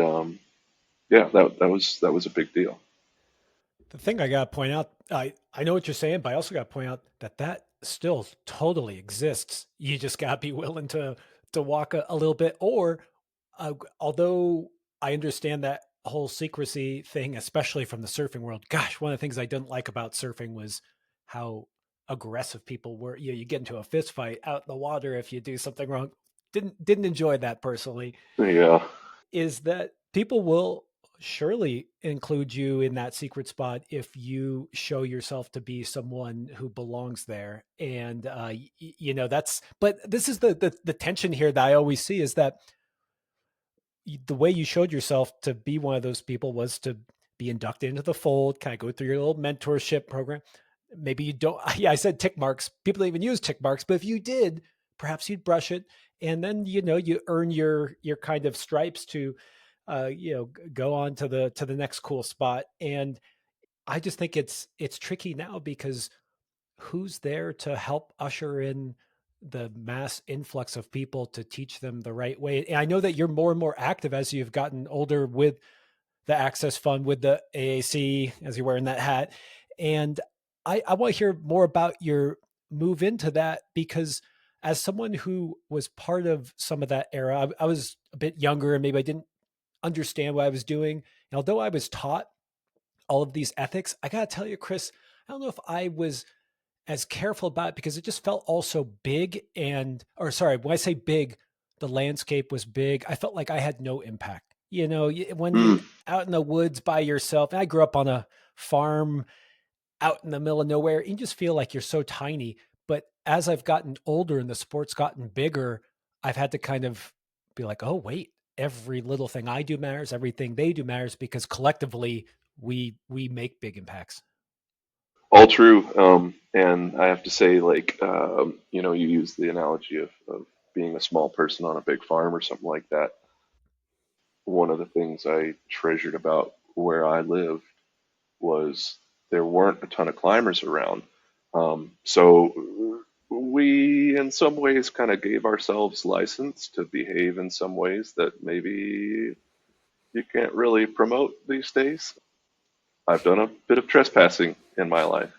yeah, that was a big deal. The thing I got to point out, I know what you're saying, but I also got to point out that that still totally exists. You just got to be willing to walk a little bit. Or, although I understand that whole secrecy thing, especially from the surfing world. Gosh, one of the things I didn't like about surfing was how aggressive people were. You get into a fist fight out in the water if you do something wrong. Didn't enjoy that personally. Yeah, Is that people will surely include you in that secret spot if you show yourself to be someone who belongs there. And that's, but this is the tension here that I always see, is that the way you showed yourself to be one of those people was to be inducted into the fold, kind of go through your little mentorship program. Maybe you don't. Yeah, I said tick marks. People don't even use tick marks, but if you did, perhaps you'd brush it, and then you earn your kind of stripes to, go on to the next cool spot. And I just think it's tricky now because who's there to help usher in the mass influx of people to teach them the right way? And I know that you're more and more active as you've gotten older with the Access Fund, with the AAC, as you're wearing that hat. And I want to hear more about your move into that, because as someone who was part of some of that era, I was a bit younger and maybe I didn't understand what I was doing. And although I was taught all of these ethics, I got to tell you, Chris, I don't know if I was as careful about it because it just felt also big. And, or sorry, when I say big, the landscape was big. I felt like I had no impact. When you're mm. out in the woods by yourself, and I grew up on a farm out in the middle of nowhere, and you just feel like you're so tiny. But as I've gotten older and the sport's gotten bigger, I've had to kind of be like, oh, wait, every little thing I do matters, everything they do matters, because collectively we make big impacts. All true. And I have to say, like, you use the analogy of being a small person on a big farm or something like that. One of the things I treasured about where I lived was there weren't a ton of climbers around. So we, in some ways, kind of gave ourselves license to behave in some ways that maybe you can't really promote these days. I've done a bit of trespassing in my life.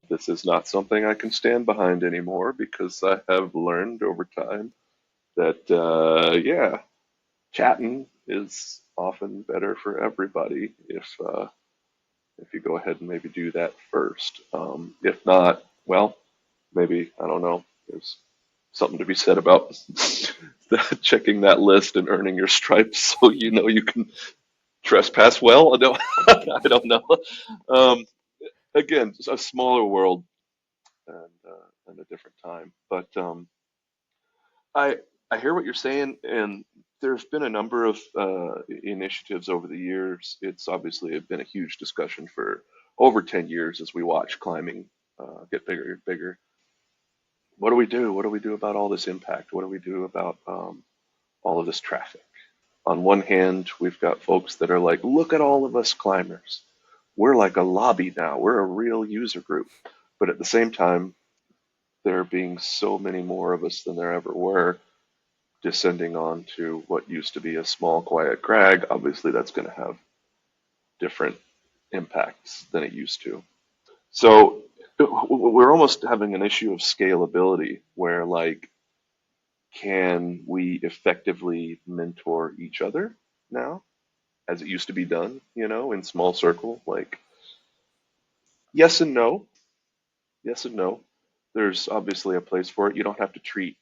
This is not something I can stand behind anymore because I have learned over time that, yeah, chatting is often better for everybody if you go ahead and maybe do that first. If not, well, maybe, I don't know, there's something to be said about checking that list and earning your stripes so you can trespass well. I don't, I don't know. Um, Again, just a smaller world and a different time. But I I hear what you're saying, and there's been a number of initiatives over the years. It's obviously been a huge discussion for over 10 years as we watch climbing get bigger and bigger. What do we do? What do we do about all this impact? What do we do about all of this traffic? On one hand, we've got folks that are like, look at all of us climbers. we're like a lobby now. We're a real user group. But at the same time, there being so many more of us than there ever were, descending onto what used to be a small, quiet crag, obviously that's going to have different impacts than it used to. So we're almost having an issue of scalability where, like, can we effectively mentor each other now as it used to be done, in small circle? Like, yes and no. Yes and no. There's obviously a place for it. You don't have to treat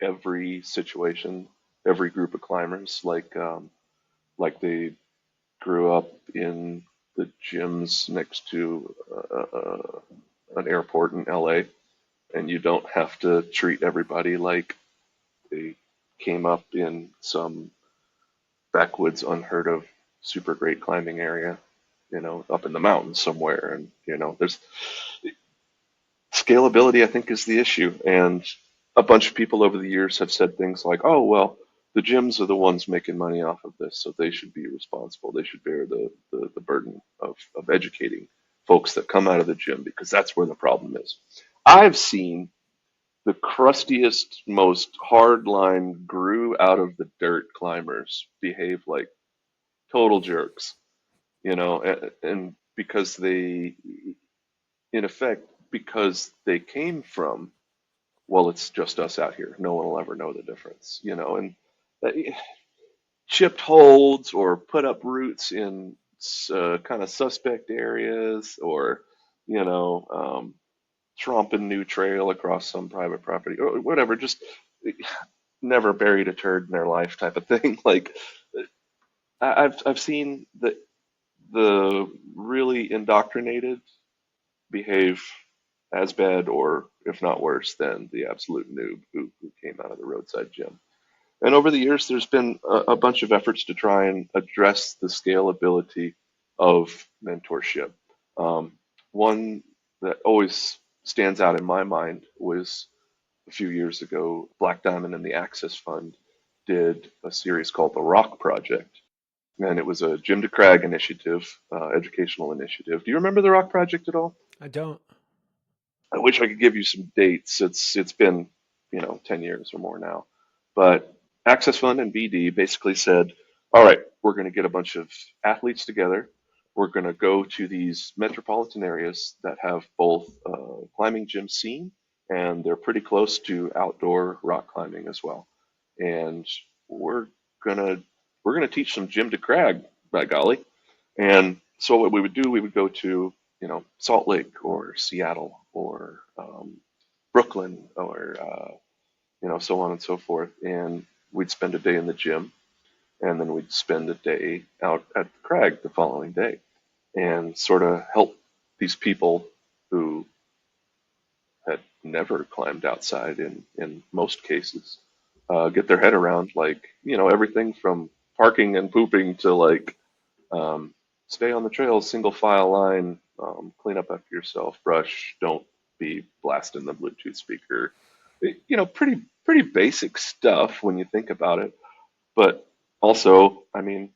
every situation, every group of climbers like they grew up in the gyms next to an airport in LA, and you don't have to treat everybody like they came up in some backwoods, unheard of, super great climbing area, up in the mountains somewhere. And, there's scalability, I think, is the issue. And a bunch of people over the years have said things like, oh, well, the gyms are the ones making money off of this, so they should be responsible. They should bear the burden of educating folks that come out of the gym because that's where the problem is. I've seen the crustiest, most hardline, grew out of the dirt climbers behave like total jerks, and because they, in effect, because they came from, well, it's just us out here. No one will ever know the difference, and uh, chipped holds or put up roots in kind of suspect areas, or, you know, um, tromping new trail across some private property or whatever, just never buried a turd in their life type of thing. Like, I've seen the really indoctrinated behave as bad or if not worse than the absolute noob who came out of the roadside gym. And over the years, there's been a bunch of efforts to try and address the scalability of mentorship. Um, One that always stands out in my mind was a few years ago, Black Diamond and the Access Fund did a series called the Rock Project. And it was a Jim DeCrag initiative, educational initiative. Do you remember the Rock Project at all? I don't. I wish I could give you some dates. It's been, 10 years or more now. But Access Fund and BD basically said, all right, we're going to get a bunch of athletes together. We're going to go to these metropolitan areas that have both climbing gym scene, and they're pretty close to outdoor rock climbing as well. And we're gonna we're gonna teach some Jim DeCrag, by golly. And so what we would do, we would go to, Salt Lake or Seattle or Brooklyn or, so on and so forth. And we'd spend a day in the gym, and then we'd spend a day out at the crag the following day and sort of help these people who had never climbed outside in most cases get their head around, like, everything from parking and pooping to, like, um, stay on the trails, single file line, clean up after yourself, brush, don't be blasting the Bluetooth speaker. Pretty basic stuff when you think about it. But also, I mean,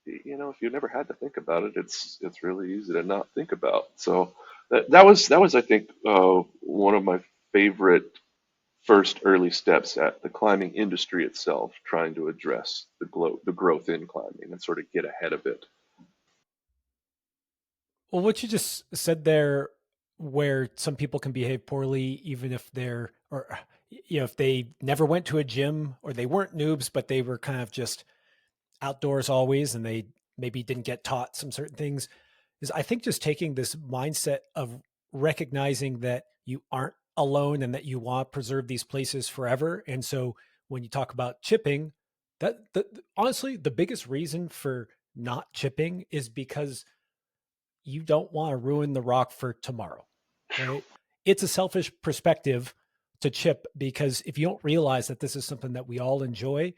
if you never had to think about it, it's really easy to not think about. So that was I think one of my favorite first early steps at the climbing industry itself, trying to address the growth in climbing and sort of get ahead of it. Well, what you just said there, where some people can behave poorly, even if they're, or, if they never went to a gym or they weren't noobs, but they were kind of just outdoors always and they maybe didn't get taught some certain things, is I think just taking this mindset of recognizing that you aren't alone and that you want to preserve these places forever. And so when you talk about chipping, honestly, the biggest reason for not chipping is because you don't want to ruin the rock for tomorrow, right? It's a selfish perspective to chip because if you don't realize that this is something that we all enjoy,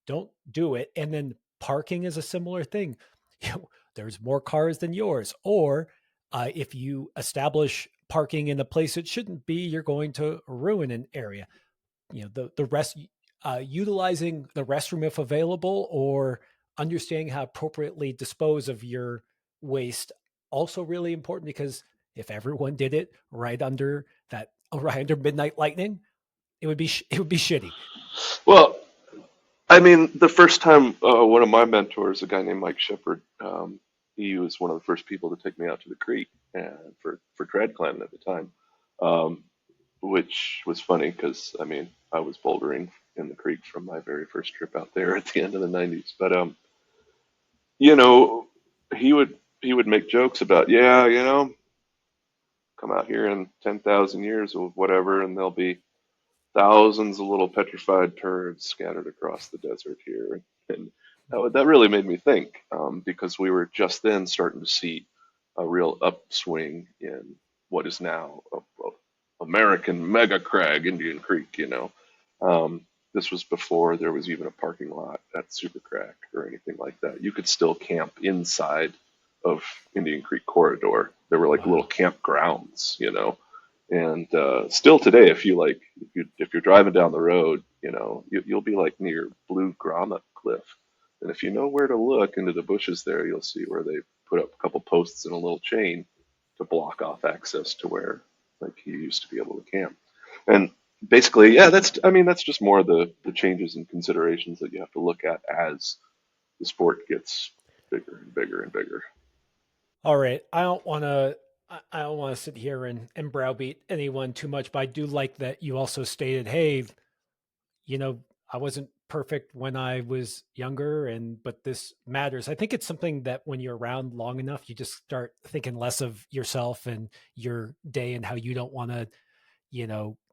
don't do it. And then parking is a similar thing. There's more cars than yours. Or if you establish parking in a place it shouldn't be, you're going to ruin an area. The rest, utilizing the restroom if available, or understanding how appropriately dispose of your waste also really important? Because if everyone did it right under that, right under midnight lightning, it would be shitty. Well, I mean, the first time one of my mentors, a guy named Mike Shepard, he was one of the first people to take me out to the creek and for trad climbing at the time, um, which was funny because I mean I was bouldering in the creek from my very first trip out there at the end of the '90s. But you know, he would make jokes about, yeah, you know, come out here in 10,000 years or whatever, and there'll be thousands of little petrified turds scattered across the desert here. And that really made me think, because we were just then starting to see a real upswing in what is now a American mega crag, Indian Creek, you know. This was before there was even a parking lot at Super Crack or anything like that. You could still camp inside of Indian Creek corridor. There were like little Wow. campgrounds, you know, and still today, if you like, if you're driving down the road, you know, you'll be like near Blue Grommet Cliff, and if you know where to look into the bushes there, you'll see where they put up a couple posts and a little chain to block off access to where like you used to be able to camp. And basically, yeah, that's I mean that's just more of the changes and considerations that you have to look at as the sport gets bigger and bigger and bigger. All right. I don't want to sit here and browbeat anyone too much, but I do like that you also stated, hey, you know, I wasn't perfect when I was younger, and but this matters. I think it's something that when you're around long enough, you just start thinking less of yourself and your day and how you don't want to,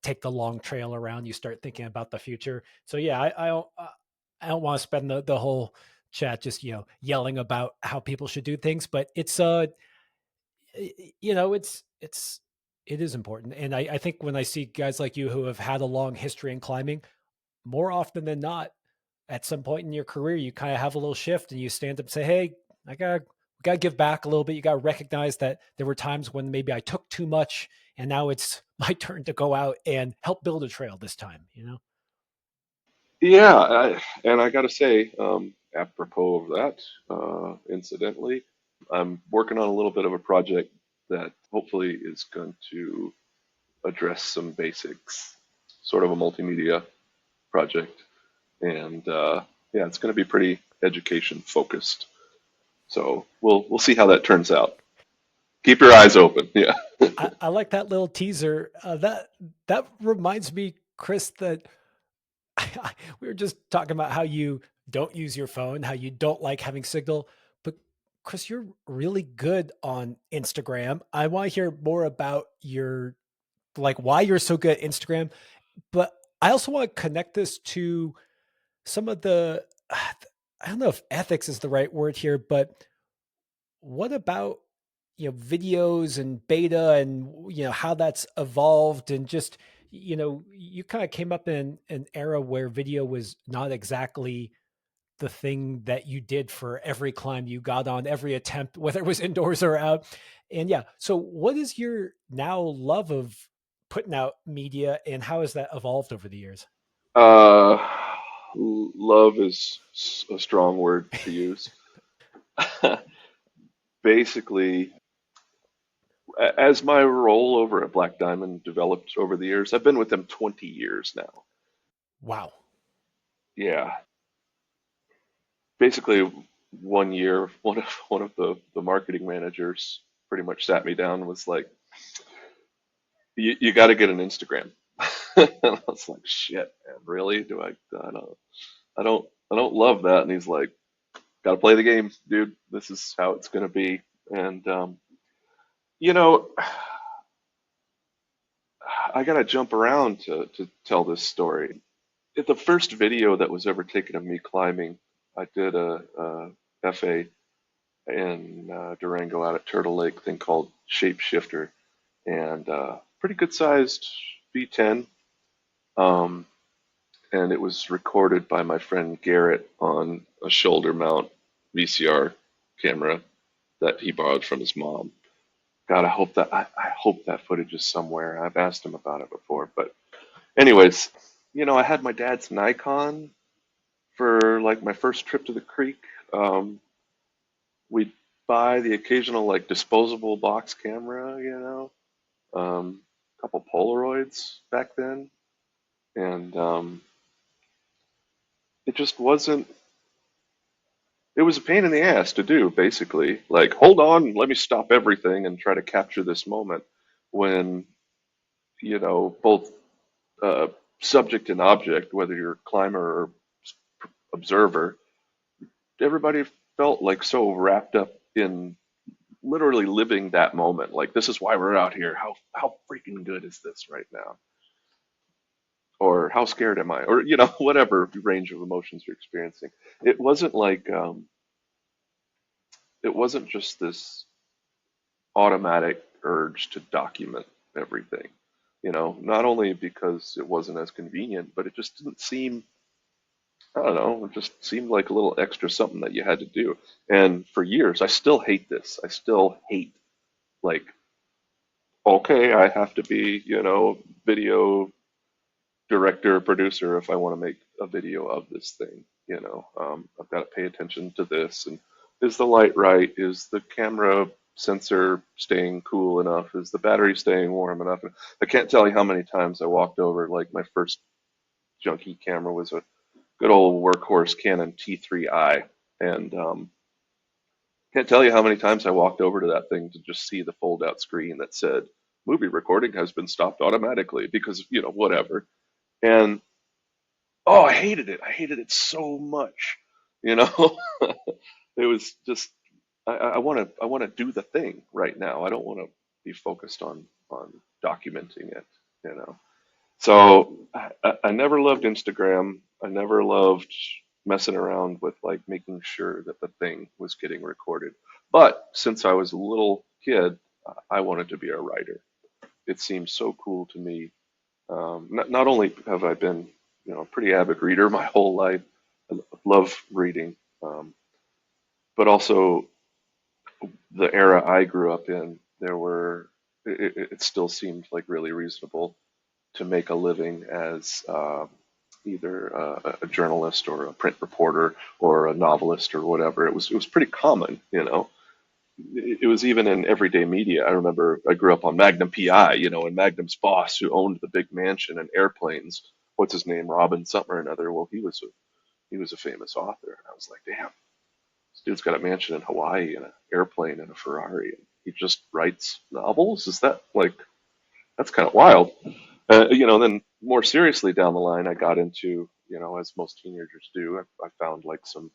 take the long trail around. You start thinking about the future. So yeah, I don't want to spend the whole chat just yelling about how people should do things, but it's it is important. And I think when I see guys like you who have had a long history in climbing, more often than not, at some point in your career, you kind of have a little shift and you stand up and say, hey, I gotta give back a little bit. You gotta recognize that there were times when maybe I took too much and now it's my turn to go out and help build a trail this time. Yeah, and I got to say, apropos of that, incidentally, I'm working on a little bit of a project that hopefully is going to address some basics, sort of a multimedia project, and yeah, it's going to be pretty education focused. So we'll see how that turns out. Keep your eyes open. Yeah. I like that little teaser. That reminds me, Chris, that we were just talking about how you don't use your phone, how you don't like having signal. But Chris, you're really good on Instagram. I want to hear more about your like why you're so good at Instagram. But I also want to connect this to some of the I don't know if ethics is the right word here, but what about videos and beta and how that's evolved and just you kind of came up in an era where video was not exactly the thing that you did for every climb you got on, every attempt, whether it was indoors or out. And yeah, so what is your now love of putting out media and how has that evolved over the years? Uh, love is a strong word to use. Basically, as my role over at Black Diamond developed over the years, I've been with them 20 years now. Wow. Yeah, basically one year, one of the marketing managers pretty much sat me down and was like, "You got to get an Instagram." And I was like, "Shit, man, really? Do I? I don't love that." And he's like, "Got to play the game, dude. This is how it's gonna be." And you know, I gotta jump around to tell this story. The first video that was ever taken of me climbing, I did a FA in Durango out at Turtle Lake, thing called Shapeshifter, and pretty good sized V10. Um, and it was recorded by my friend Garrett on a shoulder mount VCR camera that he borrowed from his mom. God, I hope that footage is somewhere. I've asked him about it before, but anyways, I had my dad's Nikon for like my first trip to the creek. We buy the occasional like disposable box camera, a couple Polaroids back then, and it just wasn't. It was a pain in the ass to do, basically. Like, hold on, let me stop everything and try to capture this moment when, both uh, subject and object, whether you're a climber or observer, everybody felt like so wrapped up in literally living that moment. Like, this is why we're out here. How freaking good is this right now? Or how scared am I? Or whatever range of emotions you're experiencing. It wasn't like it wasn't just this automatic urge to document everything. Not only because it wasn't as convenient, but it just didn't seem, I don't know, it just seemed like a little extra something that you had to do. And for years, I still hate this. I still hate, like, okay, I have to be, video director, producer if I want to make a video of this thing. I've got to pay attention to this. And is the light right? Is the camera sensor staying cool enough? Is the battery staying warm enough? I can't tell you how many times I walked over, like my first junky camera was a good old workhorse Canon T3i. And can't tell you how many times I walked over to that thing to just see the fold out screen that said, movie recording has been stopped automatically because, whatever. And oh, I hated it. I hated it so much. You know, it was just I want to do the thing right now. I don't want to be focused on documenting it. You know, so I never loved Instagram. I never loved messing around with like making sure that the thing was getting recorded. But since I was a little kid, I wanted to be a writer. It seemed so cool to me. Not only have I been, a pretty avid reader my whole life, I love reading, but also the era I grew up in, it still seemed like really reasonable to make a living as either a journalist or a print reporter or a novelist or whatever. It was pretty common. It was even in everyday media. I remember I grew up on Magnum PI, and Magnum's boss, who owned the big mansion and airplanes, what's his name, Robin something or another. Well, he was a famous author, and I was like, damn, this dude's got a mansion in Hawaii and an airplane and a Ferrari, and he just writes novels. Is that like that's kind of wild? Then more seriously down the line, I got into, as most teenagers do, I found like some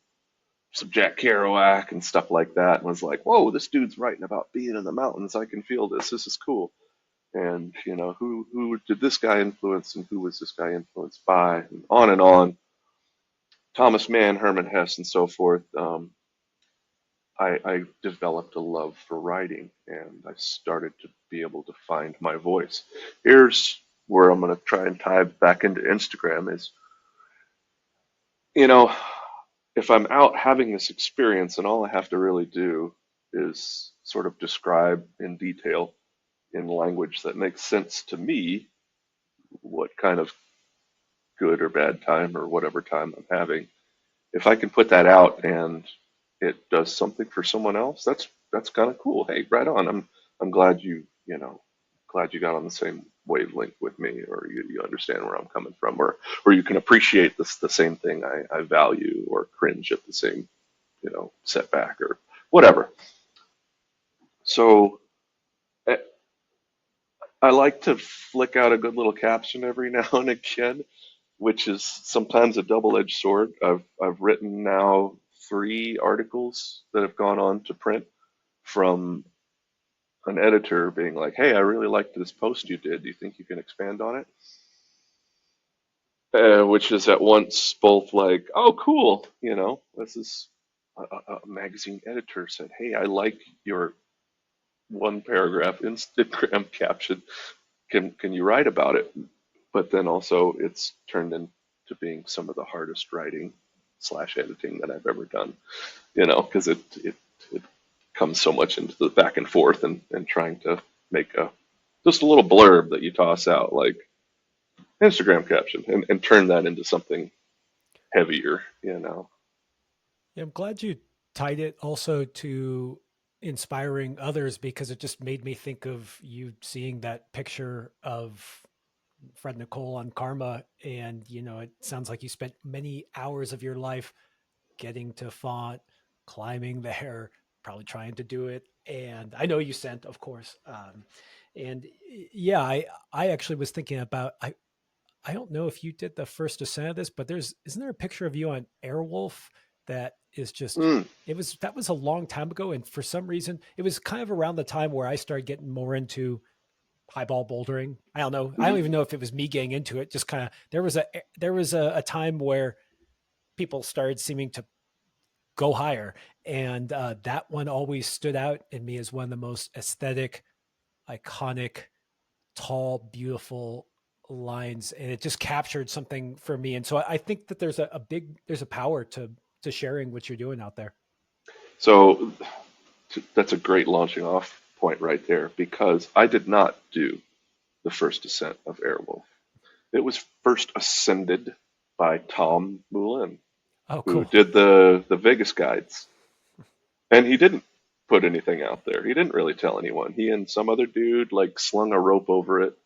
Jack Kerouac and stuff like that, and was like, "Whoa, this dude's writing about being in the mountains. I can feel this. This is cool." And who did this guy influence, and who was this guy influenced by, and on and on. Thomas Mann, Herman Hesse, and so forth. I developed a love for writing, and I started to be able to find my voice. Here's where I'm going to try and tie back into Instagram is, you know, if I'm out having this experience and all I have to really do is sort of describe in detail in language that makes sense to me what kind of good or bad time or whatever time I'm having, if I can put that out and it does something for someone else, that's kind of cool. Hey, right on. I'm glad you got on the same wavelength with me, or you understand where I'm coming from, or you can appreciate the same thing I value, or cringe at the same, setback or whatever. So I, I like to flick out a good little caption every now and again, which is sometimes a double-edged sword. I've written now 3 articles that have gone on to print from an editor being like, "Hey, I really liked this post you did. Do you think you can expand on it?" Which is at once both like, "Oh, cool, this is a magazine editor said, hey, I like your 1 paragraph Instagram caption. Can you write about it?" But then also it's turned into being some of the hardest writing slash editing that I've ever done, because it comes so much into the back and forth and trying to make just a little blurb that you toss out like Instagram caption and turn that into something heavier. Yeah, I'm glad you tied it also to inspiring others because it just made me think of you seeing that picture of Fred Nicole on Karma. And, it sounds like you spent many hours of your life getting to Font, climbing there, probably trying to do it. And I know you sent, of course. And yeah, I actually was thinking about, I don't know if you did the first ascent of this, but isn't there a picture of you on Airwolf that is just, Mm, that was a long time ago. And for some reason, it was kind of around the time where I started getting more into highball bouldering. I don't know. I don't even mhm. know if it was me getting into it. Just kind of, there was a time where people started seeming to go higher. And that one always stood out in me as one of the most aesthetic, iconic, tall, beautiful lines, and it just captured something for me. And so I think that there's a power to sharing what you're doing out there. So that's a great launching off point right there because I did not do the first ascent of Airwolf. It was first ascended by Tom Moulin, Oh, who cool. did the Vegas guides, and he didn't put anything out there. He didn't really tell anyone. He and some other dude like slung a rope over it,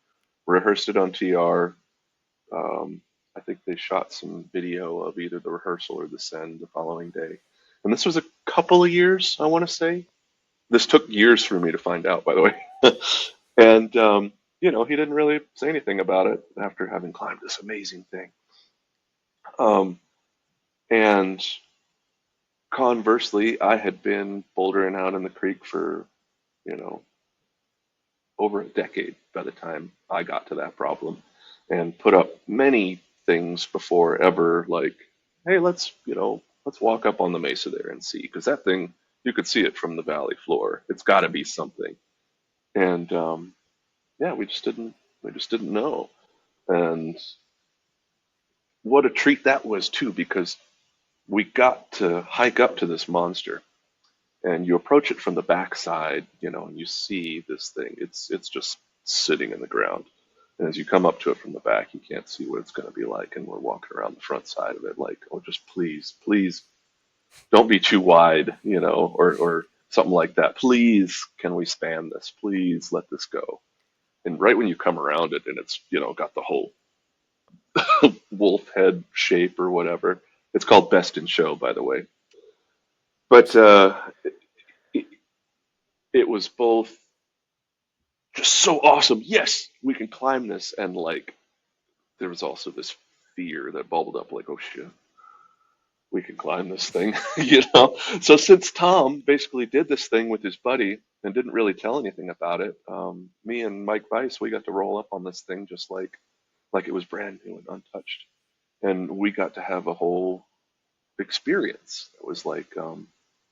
rehearsed it on TR. I think they shot some video of either the rehearsal or the send the following day. And this was a couple of years, I want to say. This took years for me to find out, by the way. And, he didn't really say anything about it after having climbed this amazing thing. Um, and conversely, I had been bouldering out in the creek for, you know, over a decade by the time I got to that problem and put up many things before ever like, hey, let's walk up on the mesa there and see, because that thing, you could see it from the valley floor. It's got to be something. And yeah, we just didn't know. And what a treat that was too, because we got to hike up to this monster and you approach it from the backside, and you see this thing. It's just sitting in the ground. And as you come up to it from the back, you can't see what it's going to be like. And we're walking around the front side of it like, oh, just please, please don't be too wide, or something like that. Please, can we span this? Please let this go. And right when you come around it and it's, got the whole wolf head shape or whatever, it's called Best in Show, by the way. But it, it was both just so awesome. Yes, we can climb this. And like, there was also this fear that bubbled up like, oh shit, we can climb this thing, So since Tom basically did this thing with his buddy and didn't really tell anything about it, me and Mike Weiss, we got to roll up on this thing just like it was brand new and untouched. And we got to have a whole experience. It was like, it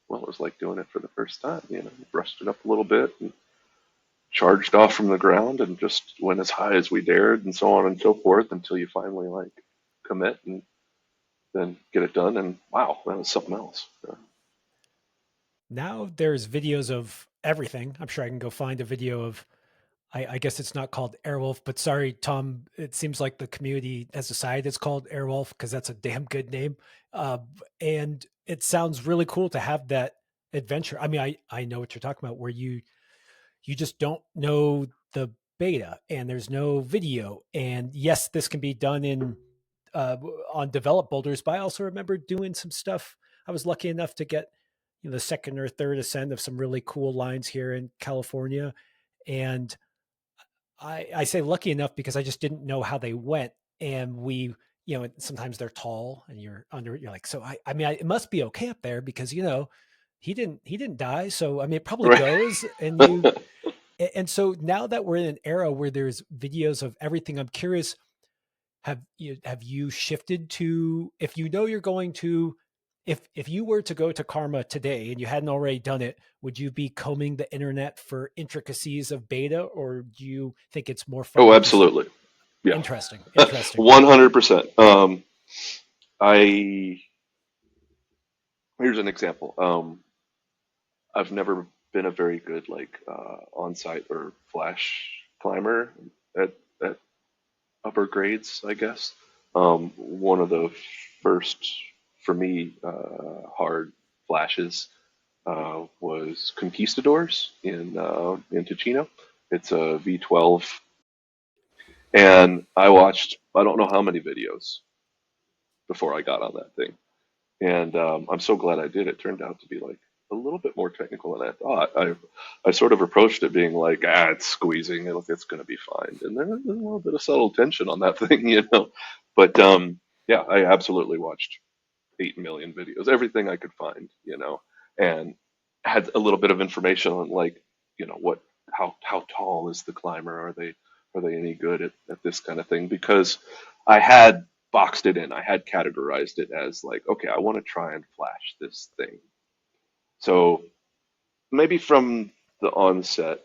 was like doing it for the first time. Brushed it up a little bit and charged off from the ground and just went as high as we dared and so on and so forth until you finally like commit and then get it done. And wow, that was something else. Now there's videos of everything. I'm sure I can go find a video of, I guess it's not called Airwolf, but sorry, Tom. It seems like the community has decided it's called Airwolf because that's a damn good name. Uh, and it sounds really cool to have that adventure. I mean, I know what you're talking about, where you just don't know the beta and there's no video. And yes, this can be done in uh, on developed boulders, but I also remember doing some stuff. I was lucky enough to get the second or third ascent of some really cool lines here in California, and I say lucky enough because I just didn't know how they went, and sometimes they're tall and you're under it. You're like, so I mean, it must be okay up there because he didn't die, so I mean, it probably Right. goes, and so now that we're in an era where there's videos of everything, I'm curious, have you shifted to, if you're going to, if you were to go to Karma today and you hadn't already done it, would you be combing the internet for intricacies of beta, or do you think it's more fun Oh, to just absolutely. Yeah. interesting? 100%. I Here's an example. I've never been a very good like on-site or flash climber at, at upper grades, I guess. One of the first, for me, hard flashes was Conquistadors in Ticino. It's a V12, and I watched I don't know how many videos before I got on that thing, and I'm so glad I did. It turned out to be like a little bit more technical than I thought. I sort of approached it being like, it's squeezing, it's going to be fine, and there's a little bit of subtle tension on that thing, But yeah, I absolutely watched 8 million videos, everything I could find, and had a little bit of information on like, what how tall is the climber? Are they any good at this kind of thing? Because I had boxed it in, I had categorized it as like, okay, I want to try and flash this thing. So maybe from the onset,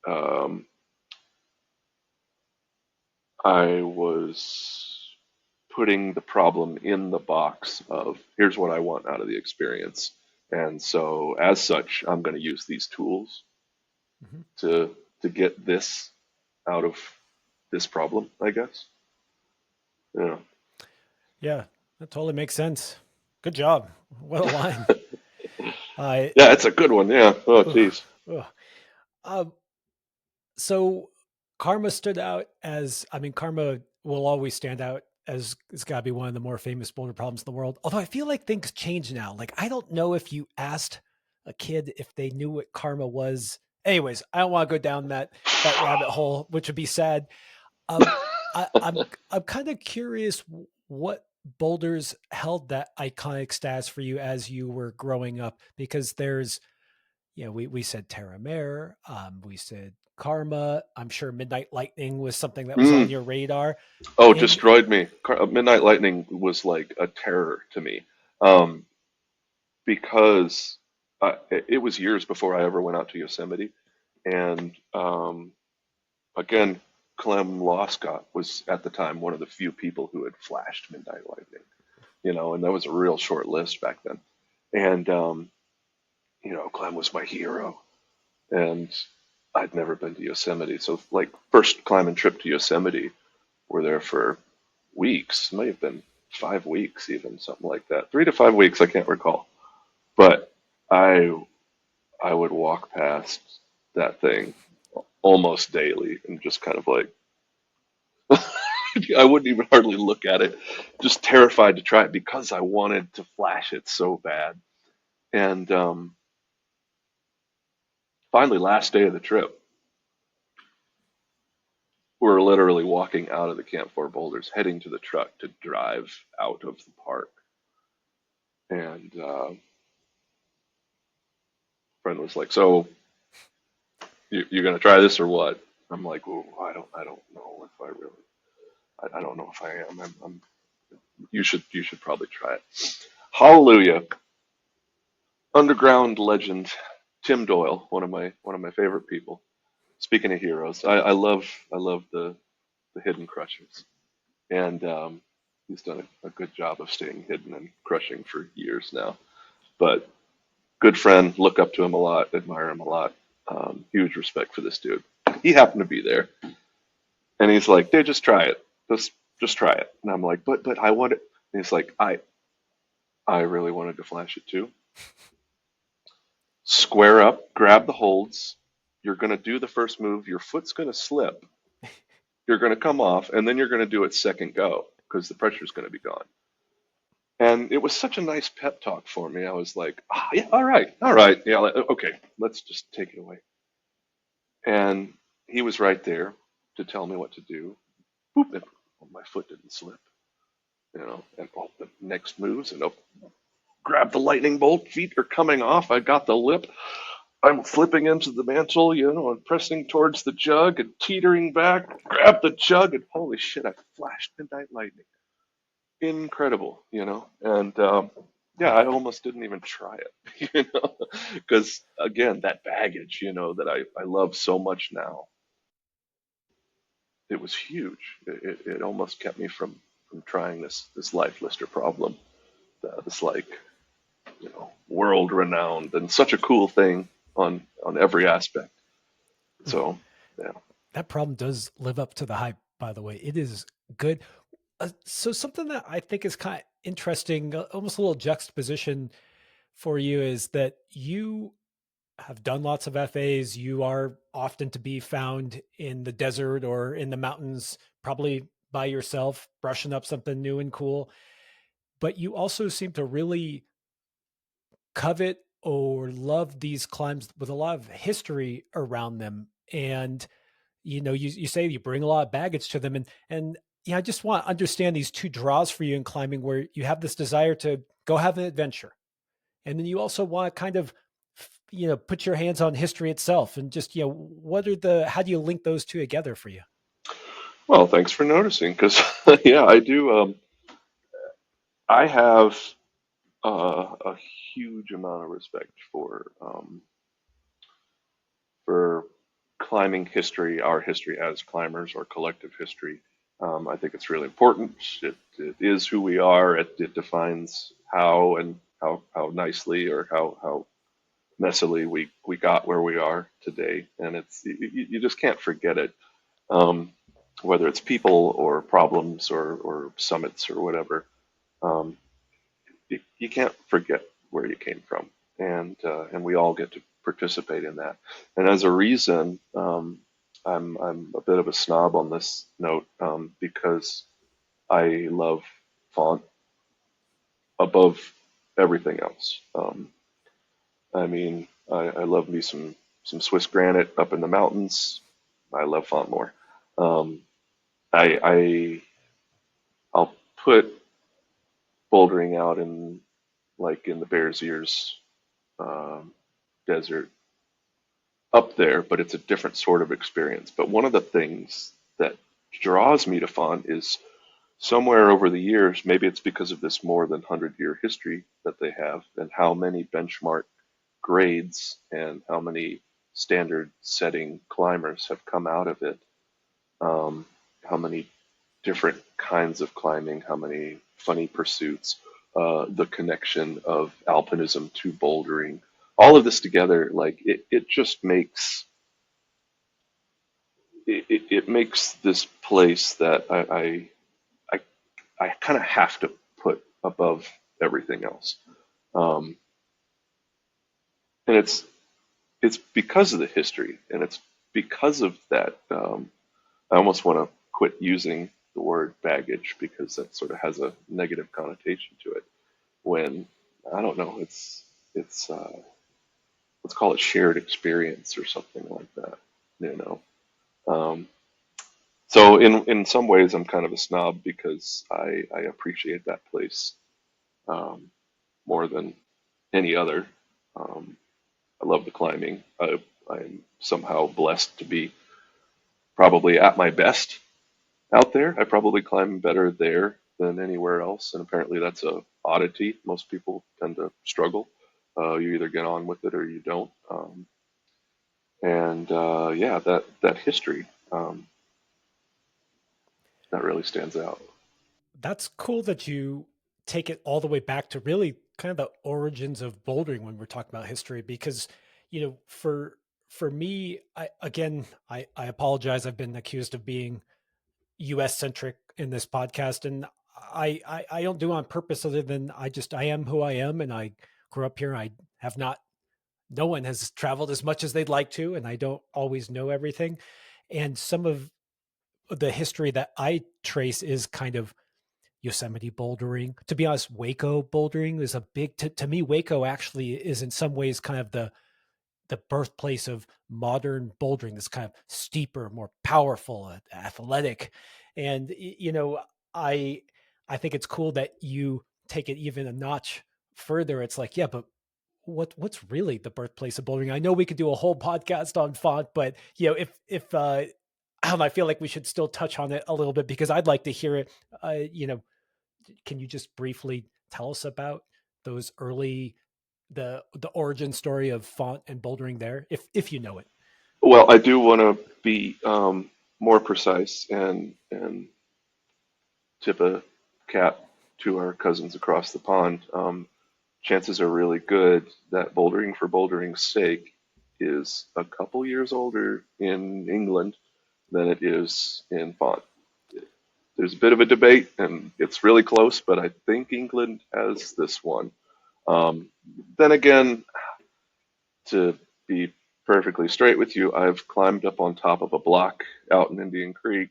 um, I was putting the problem in the box of here's what I want out of the experience. And so as such, I'm going to use these tools Mhm. to get this out of this problem, I guess. Yeah. Yeah, that totally makes sense. Good job. What a line. I Yeah, it's a good one. Yeah. Oh, ugh, geez. ugh. Um, so karma stood out as, I mean, karma will always stand out as it's got to be one of the more famous boulder problems in the world. Although I feel like things change now. Like, I don't know if you asked a kid if they knew what karma was. Anyways, I don't want to go down that rabbit hole, which would be sad. Um, I'm kind of curious what boulders held that iconic status for you as you were growing up, because there's, we said Terra Mare, we said Karma. I'm sure Midnight Lightning was something that was on Mm. your radar, Oh, and destroyed me. Midnight Lightning was like a terror to me, um, because it was years before I ever went out to Yosemite. And again, Clem Loscott was at the time one of the few people who had flashed Midnight Lightning, and that was a real short list back then. And Clem was my hero, and I'd never been to Yosemite, so like first climbing trip to Yosemite, we're there for weeks, it may have been 5 weeks, even something like that, 3 to 5 weeks, I can't recall, but I I would walk past that thing almost daily and just kind of like I wouldn't even hardly look at it, just terrified to try it because I wanted to flash it so bad. And finally, last day of the trip, we're literally walking out of the Camp 4 Boulders, heading to the truck to drive out of the park. And friend was like, "So you're gonna try this or what?" I'm like, "Oh, I don't know if I really, I don't know if I am. You should probably try it." Hallelujah. Underground legend Tim Doyle, one of my favorite people. Speaking of heroes, I love the hidden crushers, and he's done a good job of staying hidden and crushing for years now. But good friend, look up to him a lot, admire him a lot. Huge respect for this dude. He happened to be there, and he's like, "Dude, just try it. Just try it." And I'm like, "But I want it." And he's like, "I really wanted to flash it too. Square up, grab the holds. You're going to do the first move. Your foot's going to slip. You're going to come off, and then you're going to do it second go because the pressure's going to be gone." And it was such a nice pep talk for me. I was like, yeah, all right, yeah, okay, let's just take it away. And he was right there to tell me what to do. Boop, and my foot didn't slip, and the next moves, and grab the lightning bolt. Feet are coming off. I got the lip. I'm flipping into the mantle, and pressing towards the jug and teetering back. Grab the jug, and holy shit, I flashed Midnight Lightning. Incredible, And yeah, I almost didn't even try it, because again, that baggage, that I love so much now, it was huge. It almost kept me from trying this life lister problem, this like world renowned and such a cool thing on every aspect. So yeah. that problem does live up to the hype. By the way, it is good. So something that I think is kind of interesting, almost a little juxtaposition for you is that you have done lots of FAs. You are often to be found in the desert or in the mountains, probably by yourself, brushing up something new and cool. But you also seem to really covet or love these climbs with a lot of history around them. And you say you bring a lot of baggage to them, and I just want to understand these two draws for you in climbing, where you have this desire to go have an adventure, and then you also want to kind of put your hands on history itself, and just what are the how do you link those two together for you? Well, thanks for noticing, because yeah, I do. I have a huge amount of respect for climbing history, our history as climbers, or collective history. I think it's really important. It is who we are. It defines how and how nicely, or how messily we got where we are today, and you just can't forget it. Um, Whether it's people or problems or summits or whatever, um, you can't forget where you came from, and we all get to participate in that. And as a reason, I'm a bit of a snob on this note, because I love font above everything else. I mean, I love me some Swiss granite up in the mountains. I love font more. Um, I I'll put bouldering out in, like, in the Bears Ears um, desert up there, but it's a different sort of experience. But one of the things that draws me to font is, somewhere over the years, maybe it's because of this more than 100-year history that they have, and how many benchmark grades and how many standard setting climbers have come out of it, how many different kinds of climbing, how many funny pursuits, the connection of alpinism to bouldering, all of this together, like it just makes it makes this place that I, I kind of have to put above everything else. Um, and it's because of the history, and it's because of that. I almost want to quit using the word baggage, because that sort of has a negative connotation to it. When, I don't know, it's let's call it shared experience or something like that. You know. Um, so in some ways, I'm kind of a snob, because I appreciate that place, um, more than any other. Um, I love the climbing. I'm somehow blessed to be probably at my best out there. I probably climb better there than anywhere else, and apparently that's a oddity. Most people tend to struggle. You either get on with it or you don't. And yeah, that history, that really stands out. That's cool that you take it all the way back to really kind of the origins of bouldering when we're talking about history, because for me, I apologize, I've been accused of being US centric in this podcast, and I don't do it on purpose, other than I am who I am, and I grew up here. I have not No one has traveled as much as they'd like to, and I don't always know everything. And some of the history that I trace is kind of Yosemite bouldering. To be honest, Hueco bouldering is a big to me. Hueco actually is in some ways kind of the birthplace of modern bouldering. That's kind of steeper, more powerful, athletic, and I I think it's cool that you take it even a notch further. It's like, yeah, but what's really the birthplace of bouldering? I know we could do a whole podcast on font, but if I don't know, I feel like we should still touch on it a little bit, because I'd like to hear it. Can you just briefly tell us about those early the origin story of font and bouldering there, if you know it? Well, I do want to be more precise, and tip a cap to our cousins across the pond. Chances are really good that bouldering for bouldering's sake is a couple years older in England than it is in Font. There's a bit of a debate, and it's really close, but I think England has this one. Um, then again, to be perfectly straight with you, I've climbed up on top of a block out in Indian Creek.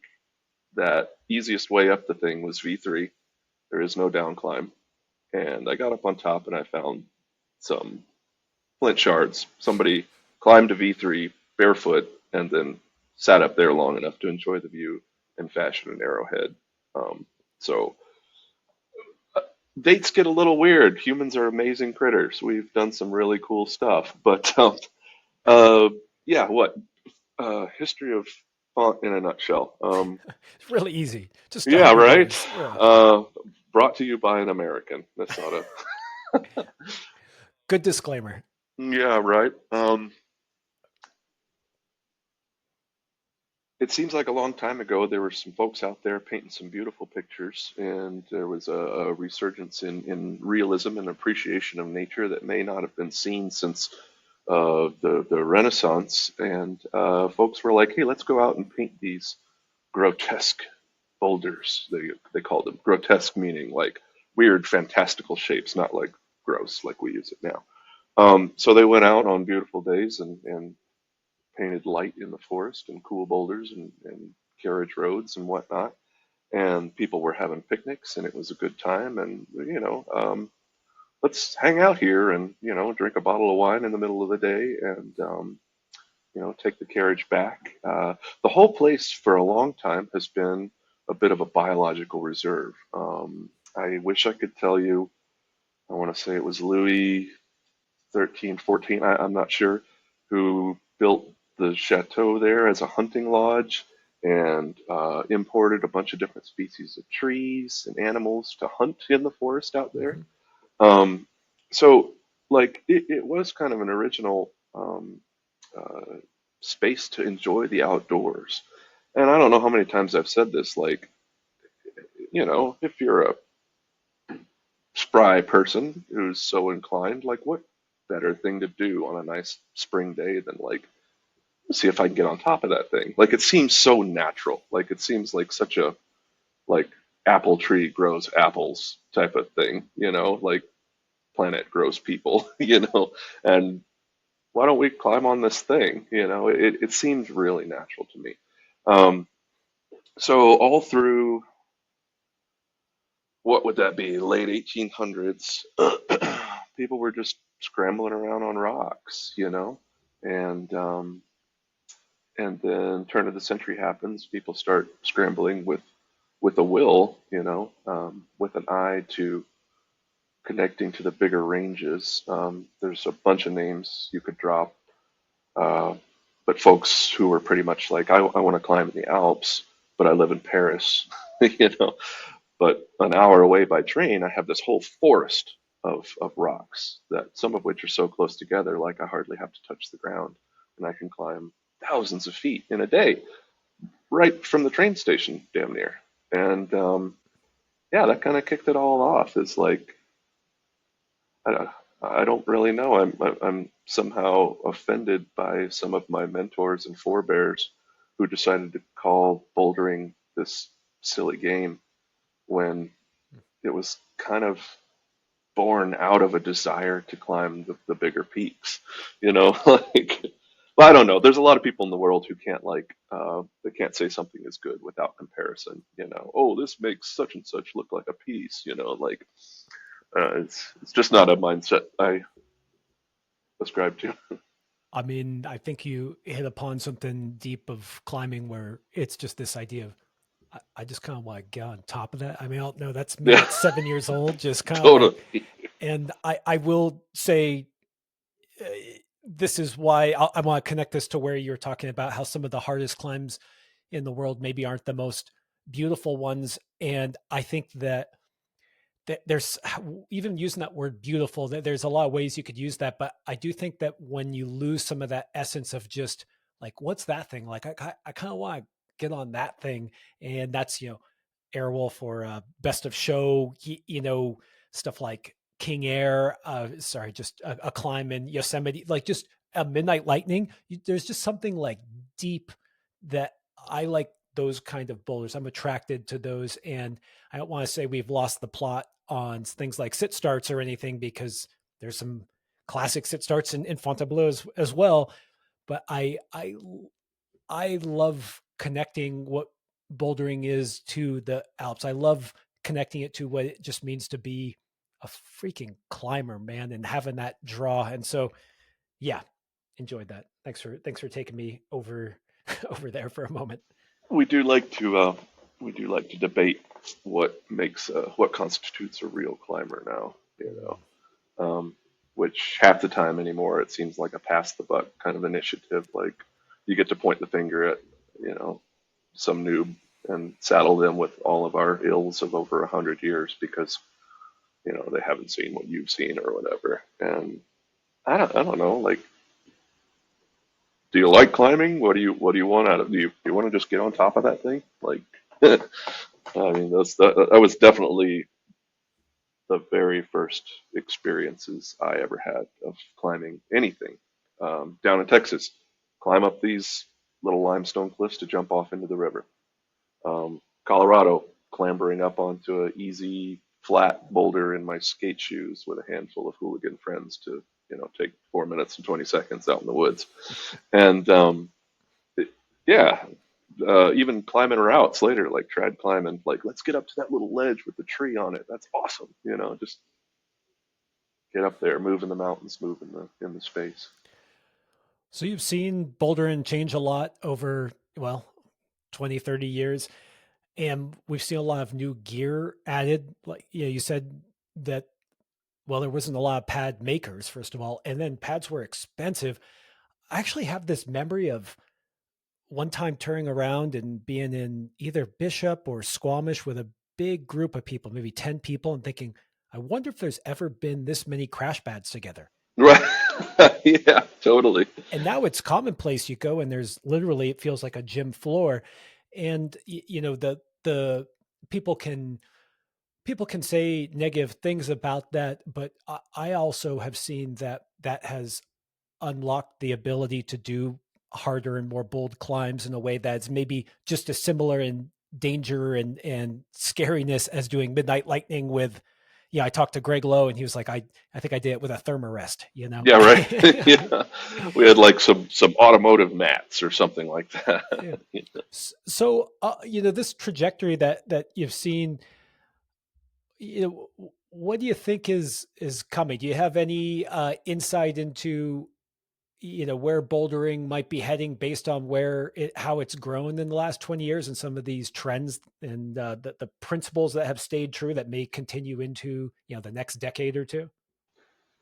That easiest way up the thing was V3. There is no down climb. And I got up on top and I found some flint shards. Somebody climbed a V3 barefoot and then sat up there long enough to enjoy the view and fashion an arrowhead. So dates get a little weird. Humans are amazing critters. We've done some really cool stuff. But uh, yeah, what? History of font in a nutshell. It's really easy. Just Yeah, 100 right. years. Yeah. Uh, Brought to you by an American. That's not a. Good disclaimer. Yeah, right. It seems like a long time ago there were some folks out there painting some beautiful pictures, and there was a resurgence in realism and appreciation of nature that may not have been seen since the Renaissance. And folks were like, "Hey, let's go out and paint these grotesque boulders." They called them grotesque, meaning like weird, fantastical shapes, not like gross like we use it now. So they went out on beautiful days and painted light in the forest and cool boulders and carriage roads and whatnot. And people were having picnics, and it was a good time. And let's hang out here and drink a bottle of wine in the middle of the day and take the carriage back. The whole place for a long time has been a bit of a biological reserve. I wish I could tell you. I want to say it was Louis 13, 14. I'm not sure who built the chateau there as a hunting lodge and imported a bunch of different species of trees and animals to hunt in the forest out there. Hmm. Um, so, like, it was kind of an original uh, space to enjoy the outdoors. And I don't know how many times I've said this, like, if you're a spry person who's so inclined, like, what better thing to do on a nice spring day than, like, see if I can get on top of that thing? Like, it seems so natural. Like, it seems like such a, like, apple tree grows apples type of thing, like planet grows people, and why don't we climb on this thing? It seems really natural to me. Um, so all through, what would that be, late 1800s, people were just scrambling around on rocks, and and then turn of the century happens. People start scrambling with a will, with an eye to connecting to the bigger ranges. There's a bunch of names you could drop. Uh, but folks who were pretty much like, I want to climb in the Alps, but I live in Paris, you know. But an hour away by train, I have this whole forest of rocks that some of which are so close together, like I hardly have to touch the ground, and I can climb thousands of feet in a day, right from the train station, damn near. And yeah, that kind of kicked it all off. Is like I, I don't really know. I'm somehow offended by some of my mentors and forebears who decided to call bouldering this silly game when it was kind of born out of a desire to climb the bigger peaks. Like, well, I don't know. There's a lot of people in the world who can't they can't say something is good without comparison. Oh, this makes such and such look like a piece. Like it's just not a mindset I ascribe to. I mean, I think you hit upon something deep of climbing where it's just this idea of, I just kind of want to get on top of that. I mean, I don't know, that's me Yeah, at 7 years old, just kind of like, totally. and I will say, uh, this is why I want to connect this to where you're talking about how some of the hardest climbs in the world maybe aren't the most beautiful ones. And I think that there's, even using that word beautiful, there's a lot of ways you could use that, but I do think that when you lose some of that essence of just like, what's that thing like, I kind of want to get on that thing. And that's, Airwolf or best of show, stuff like King Air, sorry, just a climb in Yosemite, like just a midnight lightning. There's just something like deep that I like, those kind of boulders. I'm attracted to those. And I don't want to say we've lost the plot on things like sit starts or anything, because there's some classics that starts in Fontainebleau as well. But I love connecting what bouldering is to the Alps. I love connecting it to what it just means to be a freaking climber, man, and having that draw. And so, yeah, enjoyed that. Thanks for taking me over over there for a moment. We do like to debate what constitutes a real climber now, Mm. which half the time anymore it seems like a pass the buck kind of initiative. Like you get to point the finger at you know some noob and saddle them with all of our ills of over 100 years because they haven't seen what you've seen or whatever. And I don't know. Like, do you like climbing? What do you want out of it? Do you want to just get on top of that thing? Like, I mean, that was definitely the very first experiences I ever had of climbing anything. Down in Texas, climb up these little limestone cliffs to jump off into the river. Colorado, clambering up onto an easy flat boulder in my skate shoes with a handful of hooligan friends to take 4 minutes and 20 seconds out in the woods. And it- yeah, even climbing routes later, like trad climbing, like let's get up to that little ledge with the tree on it. That's awesome. Just get up there, move in the mountains, move in the space. So you've seen bouldering change a lot over, well, 20, 30 years. And we've seen a lot of new gear added. Like, you said that, well, there wasn't a lot of pad makers, first of all, and then pads were expensive. I actually have this memory of one time touring around and being in either Bishop or Squamish with a big group of people, maybe 10 people, and thinking, I wonder if there's ever been this many crash pads together. Right. Yeah, totally. And now it's commonplace. You go and there's literally, it feels like a gym floor. And the people can people can say negative things about that, but I also have seen that that has unlocked the ability to do harder and more bold climbs in a way that's maybe just as similar in danger and scariness as doing Midnight Lightning with. Yeah, I talked to Greg Lowe and he was like, I think I did it with a thermarest, you know? Yeah, right. Yeah, we had like some automotive mats or something like that. Yeah. So, this trajectory that you've seen, what do you think is coming? Do you have any insight into where bouldering might be heading based on how it's grown in the last 20 years and some of these trends and the principles that have stayed true that may continue into the next decade or two?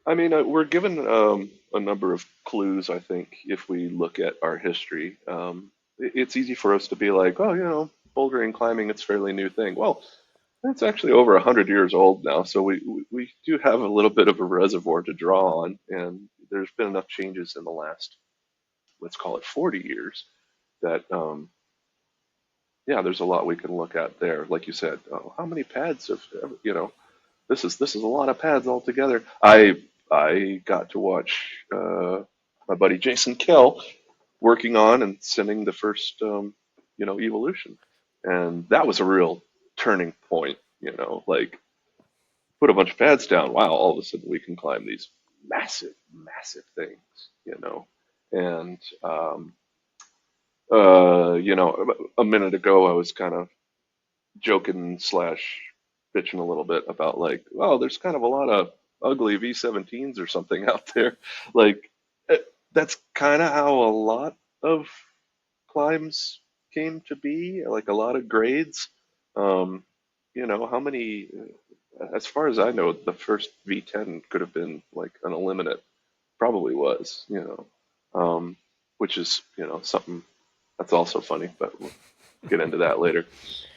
I mean, we're given a number of clues, I think, if we look at our history. It's easy for us to be like, oh, bouldering, climbing, it's a fairly new thing. Well, it's actually over 100 years old now, so we do have a little bit of a reservoir to draw on, and there's been enough changes in the last, let's call it 40 years, that yeah, there's a lot we can look at there. Like you said, oh, how many pads have this is a lot of pads altogether. I got to watch my buddy Jason Kell working on and sending the first evolution, and that was a real turning point. Like put a bunch of pads down. Wow, all of a sudden we can climb these massive, massive things. And a minute ago I was kind of joking slash bitching a little bit about like, well, there's kind of a lot of ugly V17s or something out there. Like that's kind of how a lot of climbs came to be, like a lot of grades. Um, how many? As far as I know, the first V10 could have been like an eliminate. Probably was, which is something that's also funny, but we'll get into that later.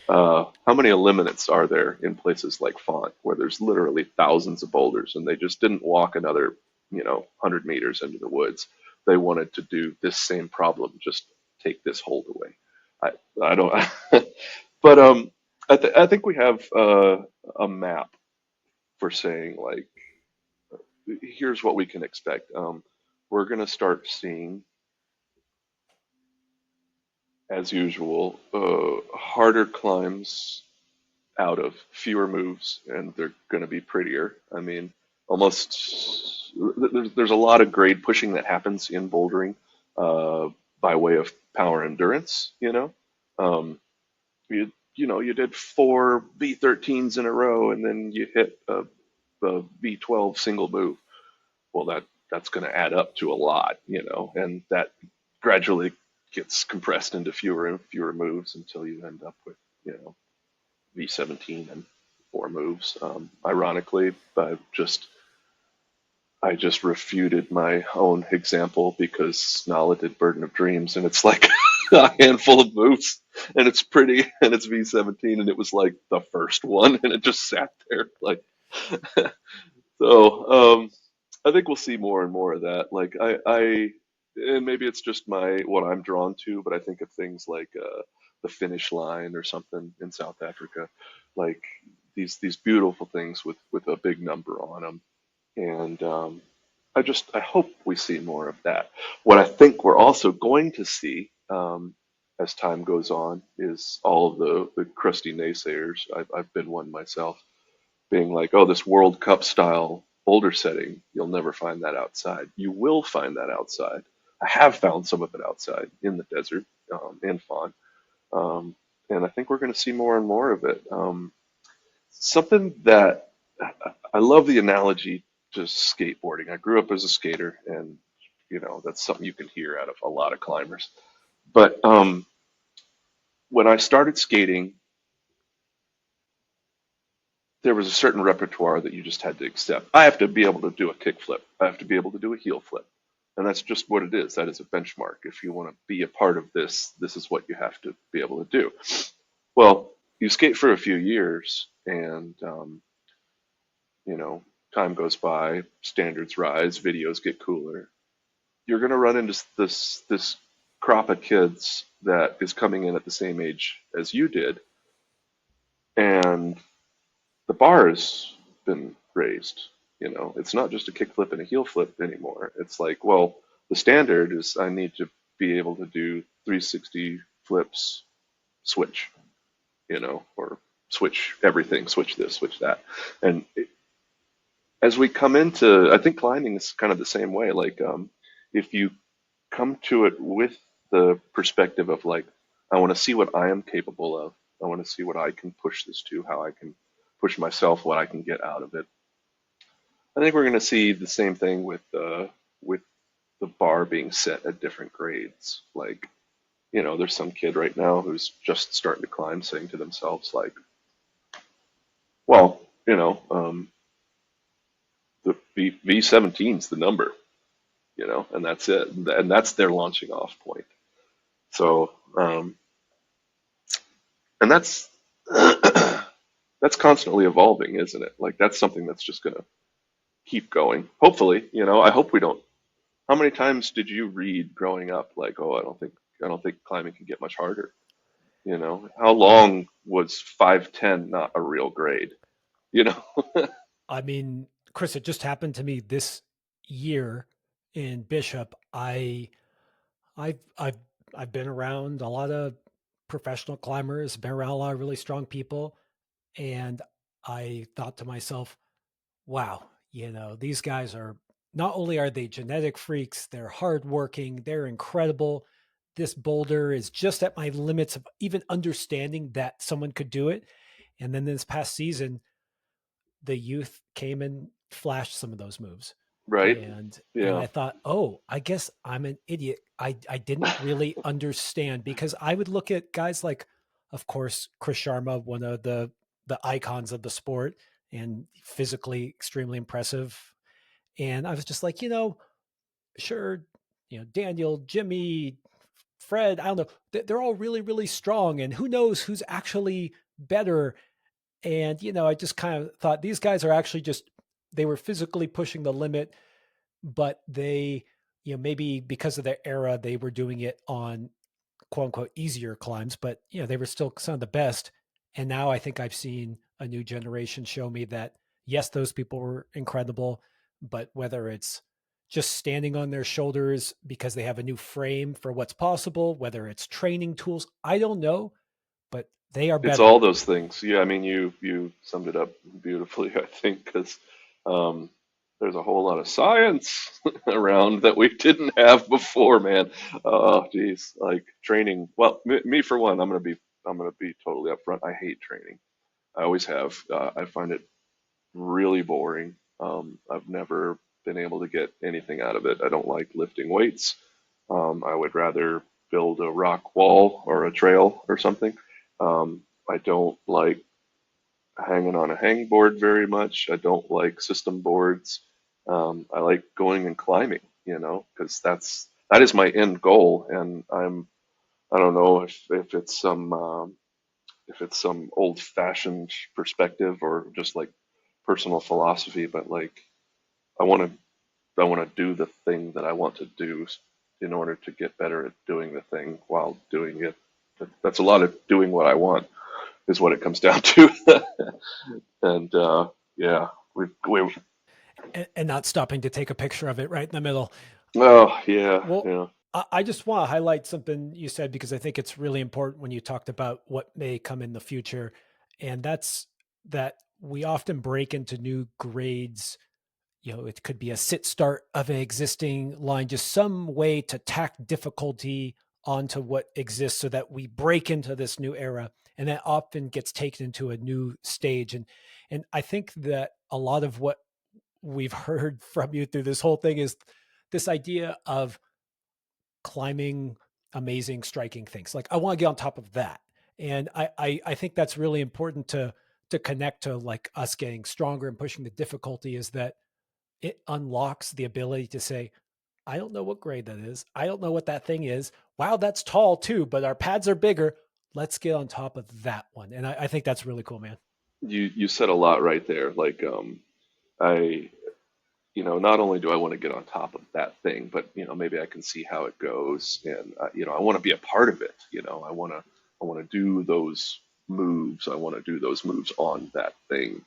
How many eliminates are there in places like Font where there's literally thousands of boulders and they just didn't walk another, 100 meters into the woods. They wanted to do this same problem, just take this hold away. I don't, but I think we have a map for saying like, here's what we can expect. We're going to start seeing, as usual, harder climbs out of fewer moves, and they're going to be prettier. I mean, almost there's a lot of grade pushing that happens in bouldering uh, by way of power endurance. Um, you did four V13s in a row, and then you hit a V12 single move. Well, that's going to add up to a lot, and that gradually gets compressed into fewer and fewer moves until you end up with V17 and four moves. Ironically, I just refuted my own example because Nala did Burden of Dreams, and it's like a handful of moves, and it's pretty, and it's V17, and it was like the first one, and it just sat there like so. I think we'll see more and more of that. Like and maybe it's just my what I'm drawn to, but I think of things like the finish line or something in South Africa, like these beautiful things with a big number on them, and I hope we see more of that. What I think we're also going to see as time goes on is all of the crusty naysayers. I've been one myself, being like, oh, this World Cup style boulder setting, you'll never find that outside. You will find that outside. I have found some of it outside in the desert in Fawn, um, and I think we're going to see more and more of it. Something that I love the analogy to skateboarding. I grew up as a skater, and that's something you can hear out of a lot of climbers. But when I started skating, there was a certain repertoire that you just had to accept. I have to be able to do a kick flip. I have to be able to do a heel flip. And that's just what it is. That is a benchmark. If you want to be a part of this, this is what you have to be able to do. Well, you skate for a few years, and you know, time goes by, standards rise, videos get cooler. You're going to run into this crop of kids that is coming in at the same age as you did, and the bar has been raised. It's not just a kick flip and a heel flip anymore. It's like, well, the standard is I need to be able to do 360 flips, switch, or switch everything, switch this, switch that. And as we come into, I think climbing is kind of the same way. Like, if you come to it with the perspective of like, I want to see what I am capable of. I want to see what I can push this to, how I can push myself, what I can get out of it. I think we're going to see the same thing with the bar being set at different grades. Like, there's some kid right now who's just starting to climb, saying to themselves like, well, the V17 is the number, and that's it, and that's their launching off point. So, and that's that's constantly evolving, isn't it? Like that's something that's just going to keep going. Hopefully, I hope we don't. How many times did you read growing up like, oh, I don't think climbing can get much harder? How long was 510 not a real grade? You know, I mean, Chris, it just happened to me this year in Bishop. I've I've I've been around a lot of professional climbers, been around a lot of really strong people, and I thought to myself, wow, these guys are not only are they genetic freaks, they're hardworking, they're incredible. This boulder is just at my limits of even understanding that someone could do it. And then this past season, the youth came and flashed some of those moves. right? And Yeah, I thought, oh, I guess I'm an idiot. I didn't really understand because I would look at guys like, of course, Chris Sharma, one of the icons of the sport and physically extremely impressive. And I was just like, sure, Daniel, Jimmy, Fred, I don't know, they're all really, really strong. And who knows who's actually better. And, I just kind of thought these guys are actually just, they were physically pushing the limit, but they, maybe because of their era, they were doing it on quote unquote easier climbs, but, they were still some of the best. And now I think I've seen a new generation show me that, yes, those people were incredible, but whether it's just standing on their shoulders because they have a new frame for what's possible, whether it's training tools, I don't know, but they are it's better. all those things. Yeah, I mean, you summed it up beautifully, I think, because um, there's a whole lot of science around that we didn't have before, man. Oh, geez, like training. Well, me for one, I'm gonna be totally upfront. I hate training. I always have. I find it really boring. I've never been able to get anything out of it. I don't like lifting weights. I would rather build a rock wall or a trail or something. I don't like hanging on a hangboard very much. I don't like system boards. I like going and climbing, because that is my end goal. And I don't know if it's some old-fashioned perspective or just like personal philosophy, but like I want to I want to do the thing that I want to do in order to get better at doing the thing while doing it. That's a lot of doing what I want is what it comes down to. And yeah, we And not stopping to take a picture of it right in the middle. oh yeah, Well, yeah. I just want to highlight something you said because I think it's really important when you talked about what may come in the future. And that's that we often break into new grades. It could be a sit start of an existing line, just some way to tack difficulty onto what exists so that we break into this new era. And that often gets taken into a new stage. And I think that a lot of what we've heard from you through this whole thing is this idea of climbing amazing striking things. Like I want to get on top of that. And I think that's really important to connect to like us getting stronger and pushing the difficulty is that it unlocks the ability to say, I don't know what grade that is. I don't know what that thing is. Wow, that's tall too, but our pads are bigger. Let's get on top of that one. And I think that's really cool, man. You said a lot right there. Like I not only do I want to get on top of that thing, but maybe I can see how it goes, and I want to be a part of it. I want to do those moves. I want to do those moves on that thing.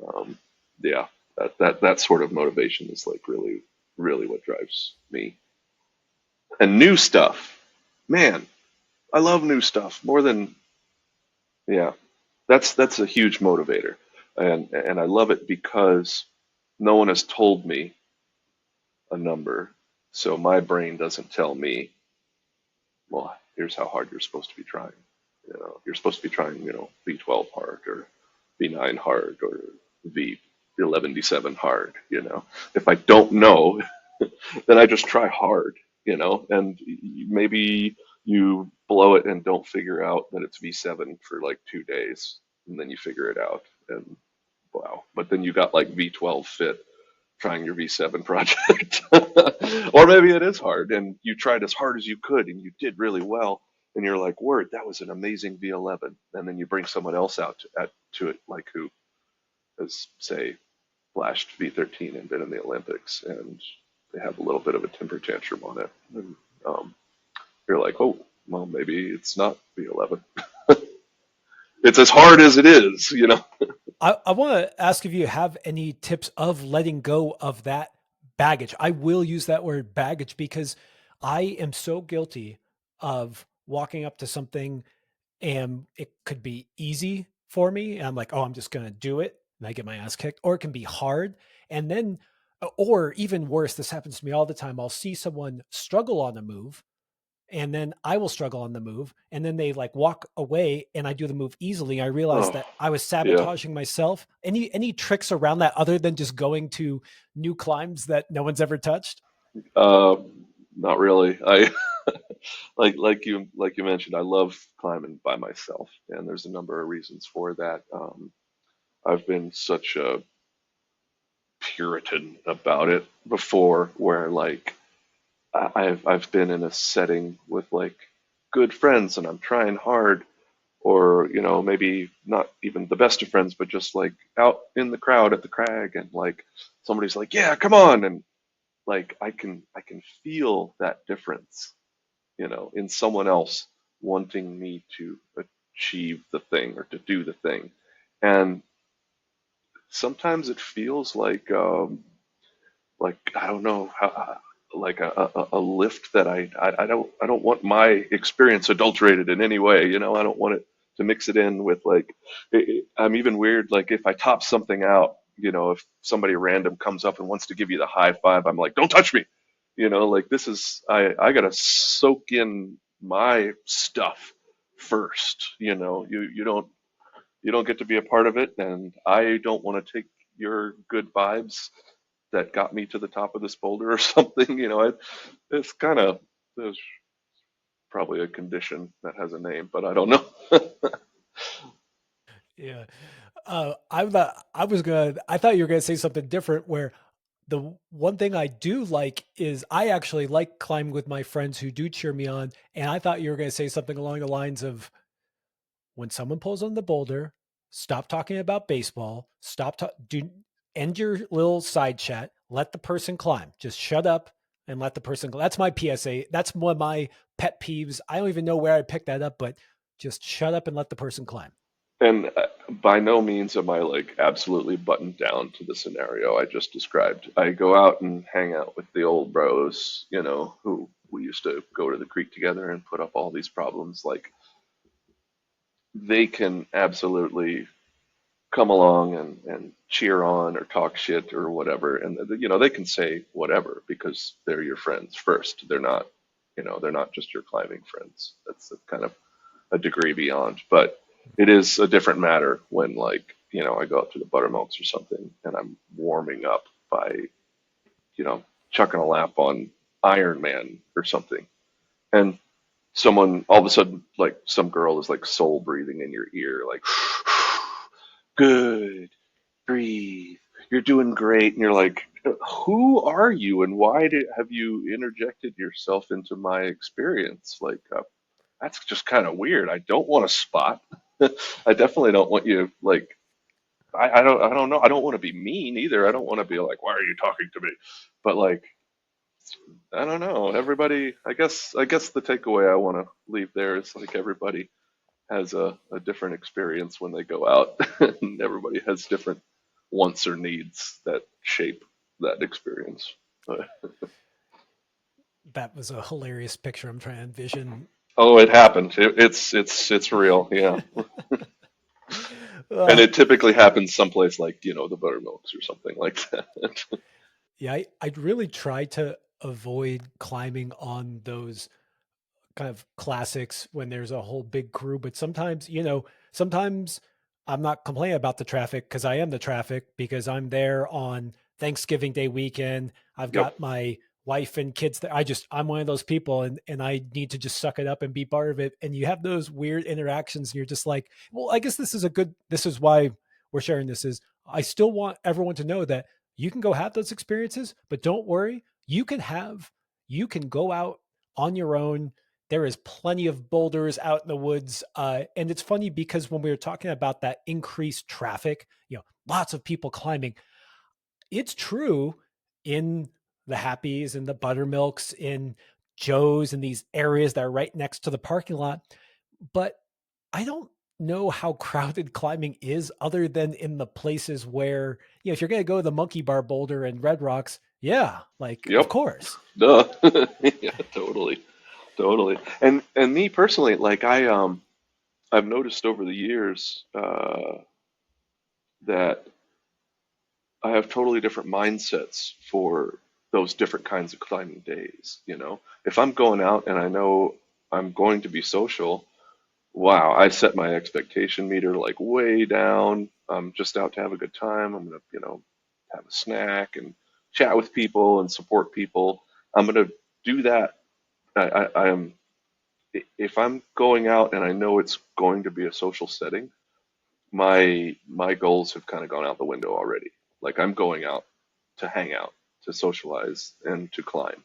Um, yeah, that sort of motivation is like really, really what drives me. And new stuff, man, I love new stuff more than yeah. That's a huge motivator, and I love it because no one has told me a number, so my brain doesn't tell me, well, here's how hard you're supposed to be trying. You're supposed to be trying, V12 hard or V9 hard or V11, V7 hard. If I don't know, then I just try hard. And maybe you blow it and don't figure out that it's V7 for like 2 days, and then you figure it out, and wow. But then you got like V12 fit trying your V7 project. Or maybe it is hard and you tried as hard as you could and you did really well. And you're like, word, that was an amazing V11. And then you bring someone else out to it, like who has, say, flashed V13 and been in the Olympics, and they have a little bit of a temper tantrum on it. And you're like, oh, well, maybe it's not V11. It's as hard as it is. I want to ask if you have any tips of letting go of that baggage. I will use that word baggage because I am so guilty of walking up to something and it could be easy for me. And I'm like, oh, I'm just going to do it. And I get my ass kicked. Or it can be hard. And then, or even worse, this happens to me all the time. I'll see someone struggle on a move and then I will struggle on the move. And then they like walk away and I do the move easily. I realize Oh, that I was yeah. sabotaging myself. Any tricks around that other than just going to new climbs that no one's ever touched? Uh, Not really. I like you mentioned, I love climbing by myself, and there's a number of reasons for that. I've been such a Puritan about it before, where like I've been in a setting with like good friends, and I'm trying hard, or maybe not even the best of friends, but just like out in the crowd at the crag, and like somebody's like, "Yeah, come on," and like I can feel that difference in someone else wanting me to achieve the thing or to do the thing. And sometimes it feels like I don't know how, like a lift that I don't want my experience adulterated in any way. I don't want it to mix it in with like I'm even weird. Like if I top something out. if somebody random comes up and wants to give you the high five, I'm like, don't touch me. Like this is I gotta soak in my stuff first. You don't get to be a part of it, and I don't want to take your good vibes that got me to the top of this boulder or something. It's kind of there's probably a condition that has a name, but I don't know. Yeah. I thought you were gonna say something different where the one thing I do like is I actually like climbing with my friends who do cheer me on. And I thought you were gonna say something along the lines of when someone pulls on the boulder, stop talking about baseball, do end your little side chat, let the person climb. Just shut up and let the person go. That's my PSA. That's one of my pet peeves. I don't even know where I picked that up, but just shut up and let the person climb. And by no means am I like absolutely buttoned down to the scenario I just described. I go out and hang out with the old bros, who we used to go to the creek together and put up all these problems. Like they can absolutely come along and cheer on or talk shit or whatever. And, they can say whatever because they're your friends first. They're not just your climbing friends. That's kind of a degree beyond. But it is a different matter when, like, I go up to the buttermilks or something and I'm warming up by, chucking a lap on Iron Man or something. And someone, all of a sudden, like, some girl is like soul breathing in your ear, like, good, breathe, you're doing great. And you're like, who are you and why have you interjected yourself into my experience? Like, that's just kind of weird. I don't want to spot. I definitely don't want you like I don't know. I don't want to be mean either. I don't want to be like, why are you talking to me? But like, I don't know. Everybody, I guess the takeaway I want to leave there is like everybody has a different experience when they go out, and everybody has different wants or needs that shape that experience. But, That was a hilarious picture I'm trying to envision. oh, it happened. It's real. Yeah. And uh, it typically happens someplace like, the buttermilks or something like that. yeah, I'd really try to avoid climbing on those kind of classics when there's a whole big crew. But sometimes, sometimes I'm not complaining about the traffic because I am the traffic because I'm there on Thanksgiving Day weekend. I've Yep. got my wife and kids there. I'm one of those people and I need to just suck it up and be part of it. And you have those weird interactions and you're just like, well, I guess this is why we're sharing this is I still want everyone to know that you can go have those experiences, but don't worry, you can go out on your own. There is plenty of boulders out in the woods. And it's funny because when we were talking about that increased traffic, lots of people climbing, it's true in the Happies and the Buttermilks, in Joe's and these areas that are right next to the parking lot. But I don't know how crowded climbing is other than in the places where, if you're going to go to the Monkey Bar Boulder and Red Rocks, yeah, like, of Yep. course. Duh. Yeah, totally. Totally. And me personally, like I've noticed over the years that I have totally different mindsets for those different kinds of climbing days. If I'm going out and I know I'm going to be social, wow, I set my expectation meter like way down. I'm just out to have a good time. I'm gonna, have a snack and chat with people and support people. I'm gonna do that. I am if I'm going out and I know it's going to be a social setting, my goals have kind of gone out the window already. Like I'm going out to hang out, to socialize, and to climb.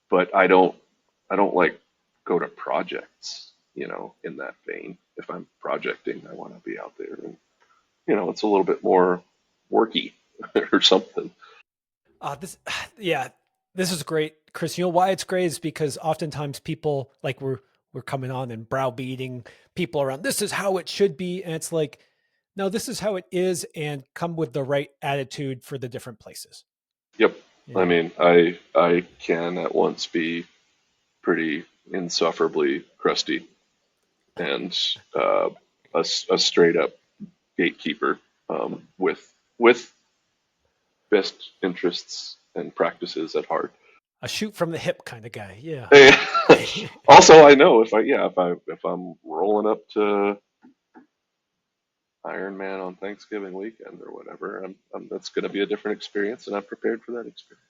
But I don't like go to projects, in that vein. If I'm projecting, I want to be out there and it's a little bit more worky or something. This, yeah, this is great, Chris. You know why it's great is because oftentimes people like we're coming on and browbeating people around. This is how it should be, and it's like, no, this is how it is, and come with the right attitude for the different places. Yep. I Yeah, mean, I can at once be pretty insufferably crusty and a straight up gatekeeper with with best interests and practices at heart. A shoot from the hip kind of guy. Yeah. And also, I know if I'm rolling up to Iron Man on Thanksgiving weekend or whatever, that's going to be a different experience, and I'm prepared for that experience.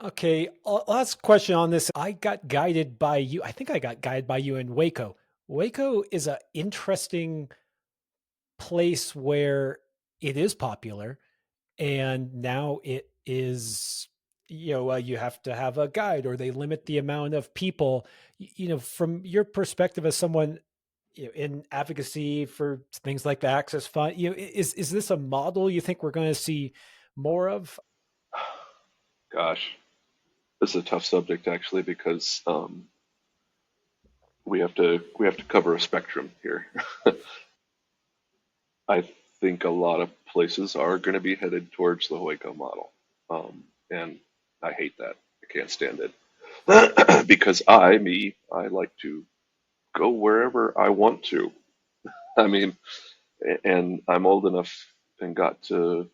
Okay. Last question on this. I got guided by you. I think I got guided by you in Hueco. Hueco is an interesting place where it is popular, and now it is, you have to have a guide, or they limit the amount of people. From your perspective as someone, in advocacy for things like the access fund, is this a model you think we're going to see more of? Gosh, this is a tough subject actually because we have to cover a spectrum here. I think a lot of places are going to be headed towards the Hueco model, and I hate that. I can't stand it because I like to go wherever I want to. I mean, and I'm old enough and got to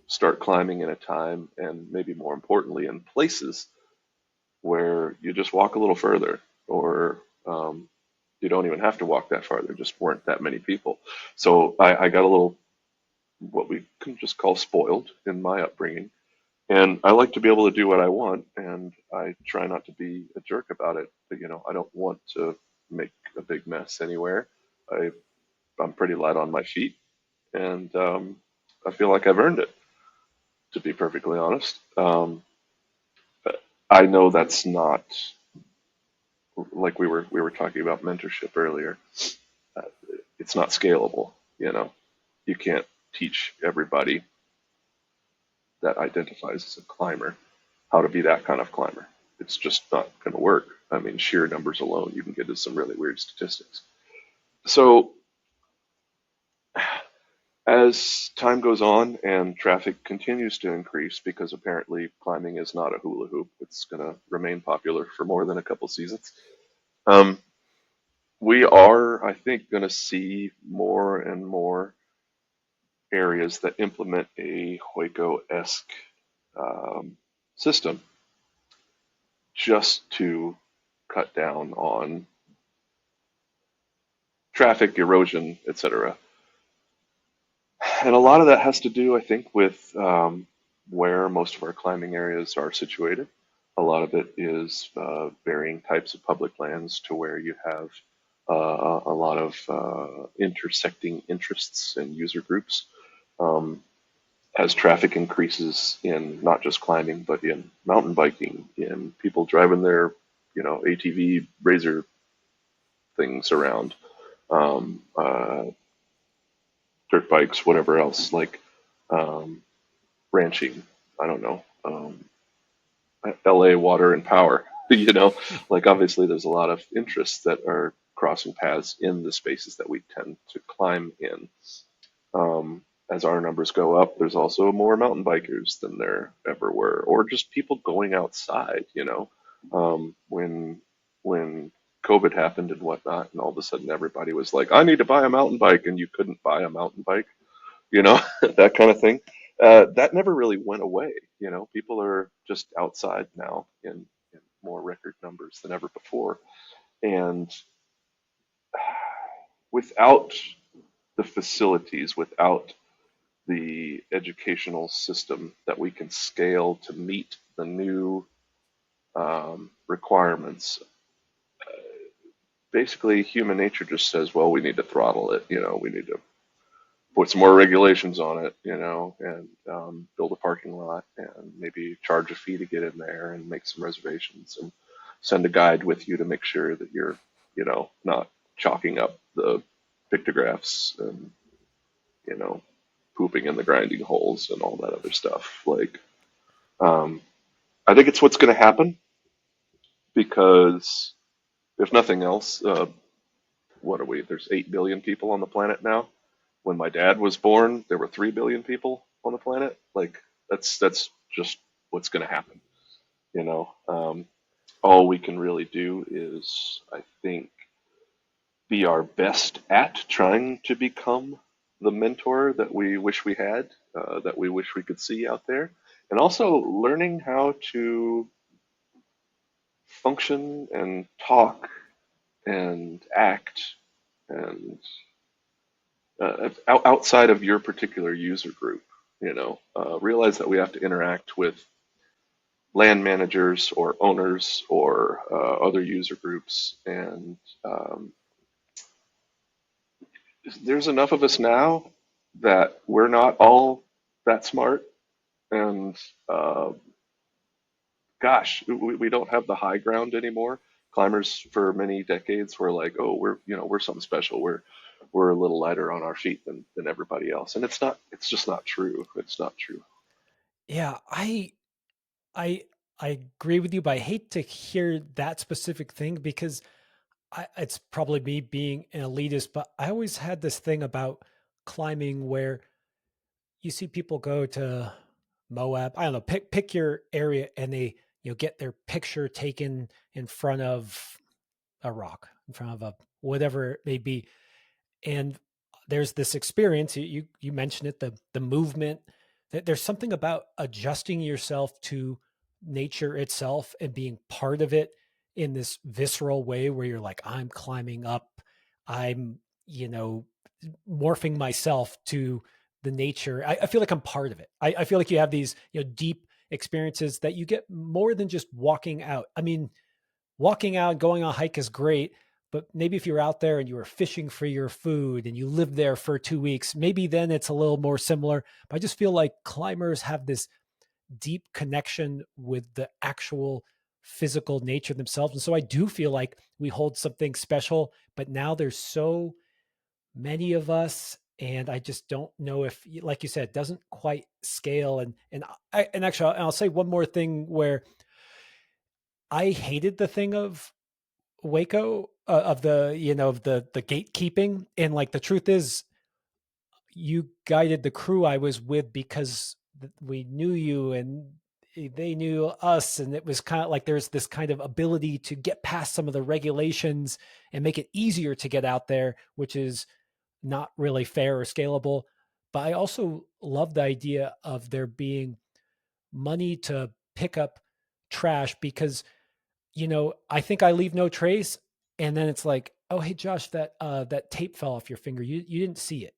start climbing in a time, and maybe more importantly, in places where you just walk a little further, or you don't even have to walk that far. There just weren't that many people. So I got a little, what we can just call spoiled in my upbringing. And I like to be able to do what I want, and I try not to be a jerk about it. But, I don't want to make a big mess anywhere. I, I'm pretty light on my feet, and I feel like I've earned it, to be perfectly honest. But I know that's not, like we were talking about mentorship earlier. Uh, it's not scalable. You can't teach everybody that identifies as a climber how to be that kind of climber. It's just not going to work. I mean, sheer numbers alone, you can get into some really weird statistics. So, as time goes on and traffic continues to increase, because apparently climbing is not a hula hoop, it's going to remain popular for more than a couple seasons. Um, we are, I think, going to see more and more areas that implement a Hueco-esque um, system just to cut down on traffic, erosion, etc. And a lot of that has to do, I think, with where most of our climbing areas are situated. A lot of it is varying types of public lands to where you have a lot of intersecting interests and user groups. Um, as traffic increases in not just climbing, but in mountain biking, in people driving their, ATV razor things around, um, uh, dirt bikes, whatever else, like um, ranching. I don't know. LA water and power. Like obviously there's a lot of interests that are crossing paths in the spaces that we tend to climb in. As our numbers go up, there's also more mountain bikers than there ever were, or just people going outside. When COVID happened and whatnot, and all of a sudden everybody was like, "I need to buy a mountain bike," and you couldn't buy a mountain bike, that kind of thing. That never really went away. People are just outside now in more record numbers than ever before. And without the facilities, without the educational system that we can scale to meet the new requirements, basically human nature just says, well, we need to throttle it. We need to put some more regulations on it, and build a parking lot and maybe charge a fee to get in there and make some reservations and send a guide with you to make sure that you're, not chalking up the pictographs and, you know, pooping in the grinding holes and all that other stuff. Like, um, I think it's what's going to happen because if nothing else, what are we? There's 8 billion people on the planet now. When my dad was born, there were 3 billion people on the planet. Like that's just what's going to happen. All we can really do is, I think, be our best at trying to become the mentor that we wish we had, that we wish we could see out there. and also learning how to function and talk and act and outside of your particular user group. Realize that we have to interact with land managers or owners or other user groups, and um, there's enough of us now that we're not all that smart, and uh, gosh, we don't have the high ground anymore. Climbers for many decades were like, oh, we're something special. We're a little lighter on our feet than everybody else, and it's not. It's just not true. It's not true. Yeah, I I agree with you, but I hate to hear that specific thing because it's probably me being an elitist, but I always had this thing about climbing where you see people go to Moab. I don't know, pick your area, and they get their picture taken in front of a rock, in front of a whatever it may be, and there's this experience. You mentioned it, the movement. There's something about adjusting yourself to nature itself and being part of it in this visceral way where you're like, I'm climbing up, I'm you know morphing myself to the nature. I feel like I'm part of it. I feel like you have these deep experiences that you get more than just walking out. I mean, walking out, going on a hike is great, but maybe if you're out there and you were fishing for your food and you lived there for 2 weeks, maybe then it's a little more similar. But I just feel like climbers have this deep connection with the actual physical nature themselves. And so I do feel like we hold something special, but now there's so many of us. And I just don't know if, like you said, it doesn't quite scale. And actually, I'll say one more thing where I hated the thing of Hueco, of the of the gatekeeping, and like the truth is you guided the crew I was with because we knew you and they knew us, and it was kind of like there's this kind of ability to get past some of the regulations and make it easier to get out there, which is not really fair or scalable. But I also love the idea of there being money to pick up trash because I think I leave no trace, and then it's like, oh hey Josh, that tape fell off your finger. You didn't see it.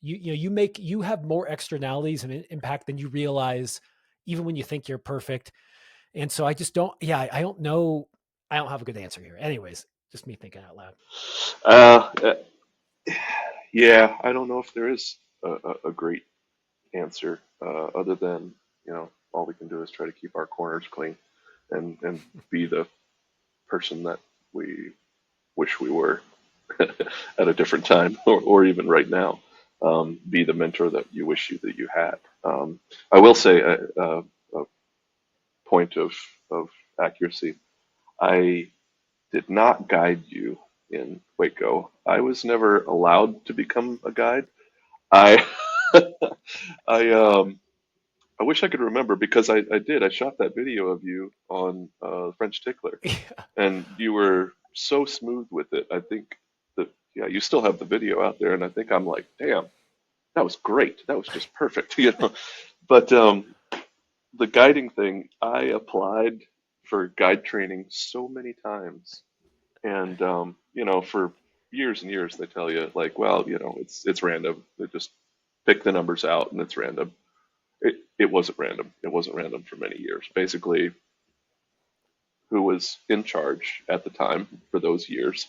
You have more externalities and impact than you realize, even when you think you're perfect. And so I just don't. Yeah, I don't know. I don't have a good answer here. Anyways, just me thinking out loud. Uh, uh, yeah, I don't know if there is a great answer other than all we can do is try to keep our corners clean and be the person that we wish we were at a different time, or even right now. Be the mentor that you wish that you had. I will say a point of accuracy. I did not guide you in Waco. I was never allowed to become a guide. I I I wish I could remember because I did. I shot that video of you on French Tickler, Yeah. and you were so smooth with it. I think that yeah, you still have the video out there, and I think I'm like, damn, that was great. That was just perfect, But the guiding thing, I applied for guide training so many times, and for years and years they tell you like, well, it's random. They just pick the numbers out, and it's random. It wasn't random. It wasn't random for many years. Basically, who was in charge at the time for those years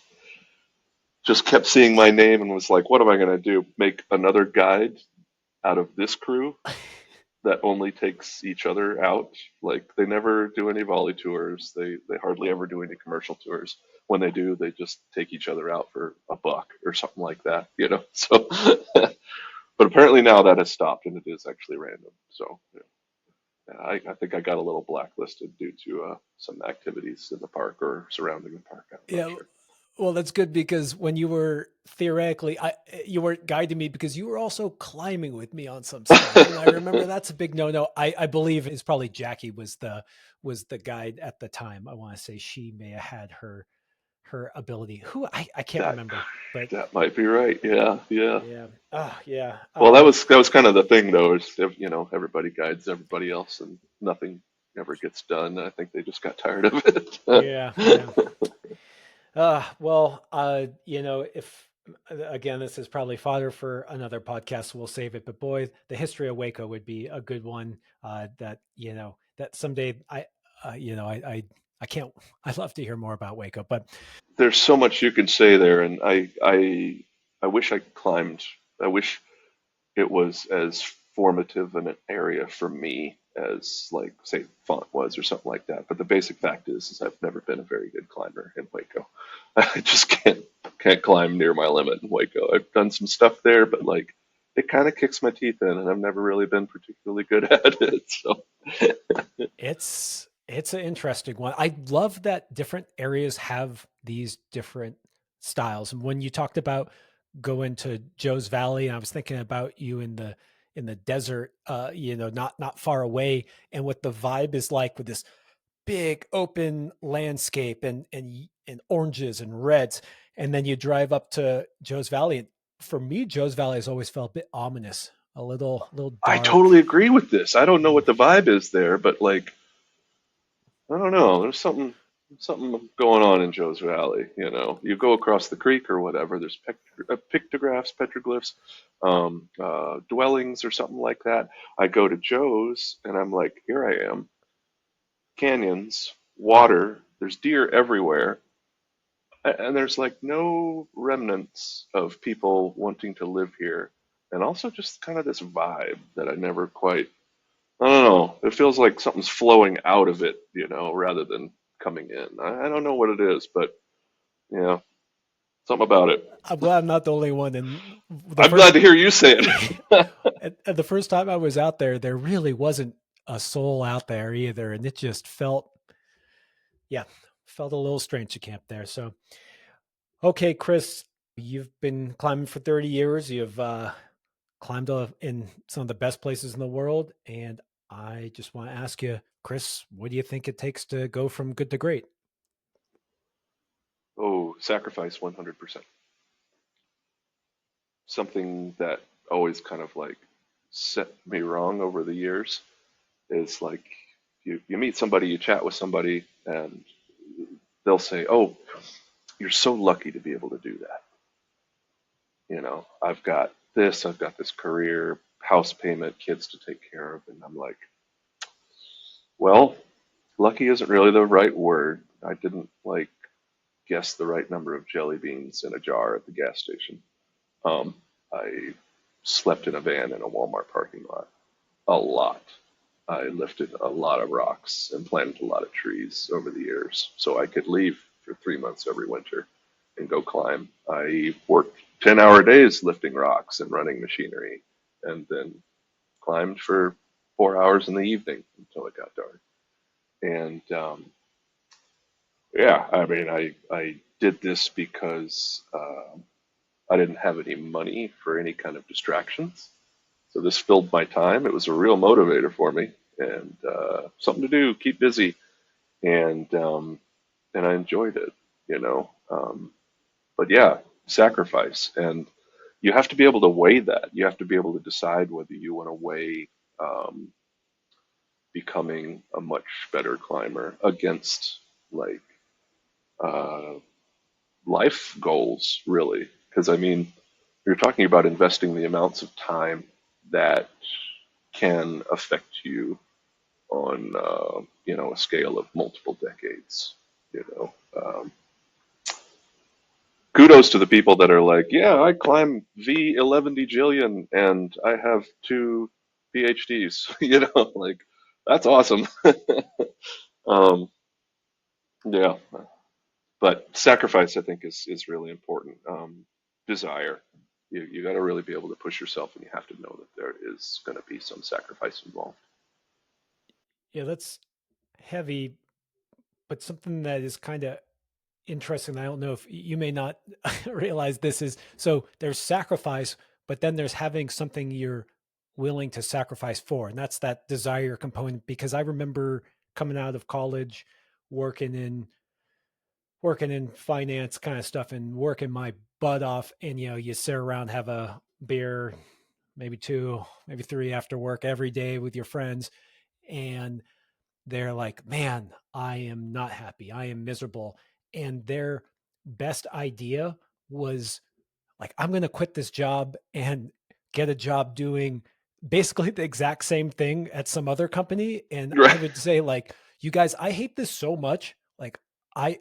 just kept seeing my name and was like, what am I going to do? Make another guide out of this crew that only takes each other out? Like, they never do any volley tours. They hardly ever do any commercial tours. When they do, they just take each other out for a buck or something like that. So, but apparently now that has stopped and it is actually random. So, yeah, I think I got a little blacklisted due to some activities in the park or surrounding the park. I'm not Yeah. sure. Well, that's good because when you were theoretically, you weren't guiding me because you were also climbing with me on some stuff, and I remember that's a big no-no. I believe it's probably Jackie was the guide at the time. I want to say she may have had her her ability. Who I can't That remember, but that might be right. Yeah, yeah. yeah. Oh yeah. Well, that was kind of the thing, though, is everybody guides everybody else, and nothing ever gets done. I think they just got tired of it. Yeah, yeah. Well, if again, this is probably fodder for another podcast, so we'll save it. But boy, the history of Waco would be a good one. That that someday I can't. I'd love to hear more about Waco, but There's so much you can say there, and I wish I climbed. I wish it was as formative an area for me as, like, say, Font was or something like that. But the basic fact is I've never been a very good climber in Waco. I just can't climb near my limit in Waco. I've done some stuff there, but like it kind of kicks my teeth in, and I've never really been particularly good at it. So it's an interesting one. I love that different areas have these different styles. And when you talked about going to Joe's Valley, and I was thinking about you in the desert, not far away, and what the vibe is like with this big open landscape and oranges and reds, and then you drive up to Joe's Valley. And for me, Joe's Valley has always felt a bit ominous, a little I dark. totally agree with this. I don't know Mm. what the vibe is there, but like I don't know. There's something going on in Joe's Valley. You go across the creek or whatever. There's pictographs, petroglyphs, dwellings or something like that. I go to Joe's and I'm like, here I am, canyons, water. There's deer everywhere, and there's like no remnants of people wanting to live here. And also just kind of this vibe that I never quite. I don't know. It feels like something's flowing out of it, rather than coming in. I don't know what it is, but yeah, something about it. I'm glad I'm not the only one. And the I'm glad first to hear you say it. at the first time I was out there, there really wasn't a soul out there either, and it just yeah, felt a little strange to camp there. So, okay, Chris, you've been climbing for 30 years. You've climbed in some of the best places in the world, and I just want to ask you, Chris, what do you think it takes to go from good to great? Oh, sacrifice 100%. Something that always kind of like set me wrong over the years is like you meet somebody, you chat with somebody, and they'll say, "Oh, you're so lucky to be able to do that." I've got this career, house payment, kids to take care of, and I'm like, well, lucky isn't really the right word. I didn't like guess the right number of jelly beans in a jar at the gas station. I slept in a van in a Walmart parking lot a lot. I lifted a lot of rocks and planted a lot of trees over the years so I could leave for 3 months every winter and go climb. I worked 10-hour days lifting rocks and running machinery, and then climbed for 4 hours in the evening until it got dark. And yeah, I mean, I did this because I didn't have any money for any kind of distractions. So this filled my time. It was a real motivator for me, and something to do, keep busy, and I enjoyed it, you know. But yeah, sacrifice, and you have to be able to weigh that. You have to be able to decide whether you want to weigh um, becoming a much better climber against like uh, life goals, really. Because I mean, you're talking about investing the amounts of time that can affect you on a scale of multiple decades. You know, kudos to the people that are like, yeah, I climb V11 jillion and I have two PhDs. Like that's awesome. um, yeah, but sacrifice, I think, is really important. Desire. You got to really be able to push yourself, and you have to know that there is going to be some sacrifice involved. Yeah, that's heavy, but something that is kind of interesting. I don't know if you may not realize this is so there's sacrifice, but then there's having something you're willing to sacrifice for. And that's that desire component. Because I remember coming out of college, working in working in finance kind of stuff and working my butt off. And, you sit around, have a beer, maybe two, maybe three after work every day with your friends. And they're like, man, I am not happy. I am miserable. And their best idea was like, I'm going to quit this job and get a job doing basically the exact same thing at some other company. And I Right. would say, like, you guys, I hate this so much. I,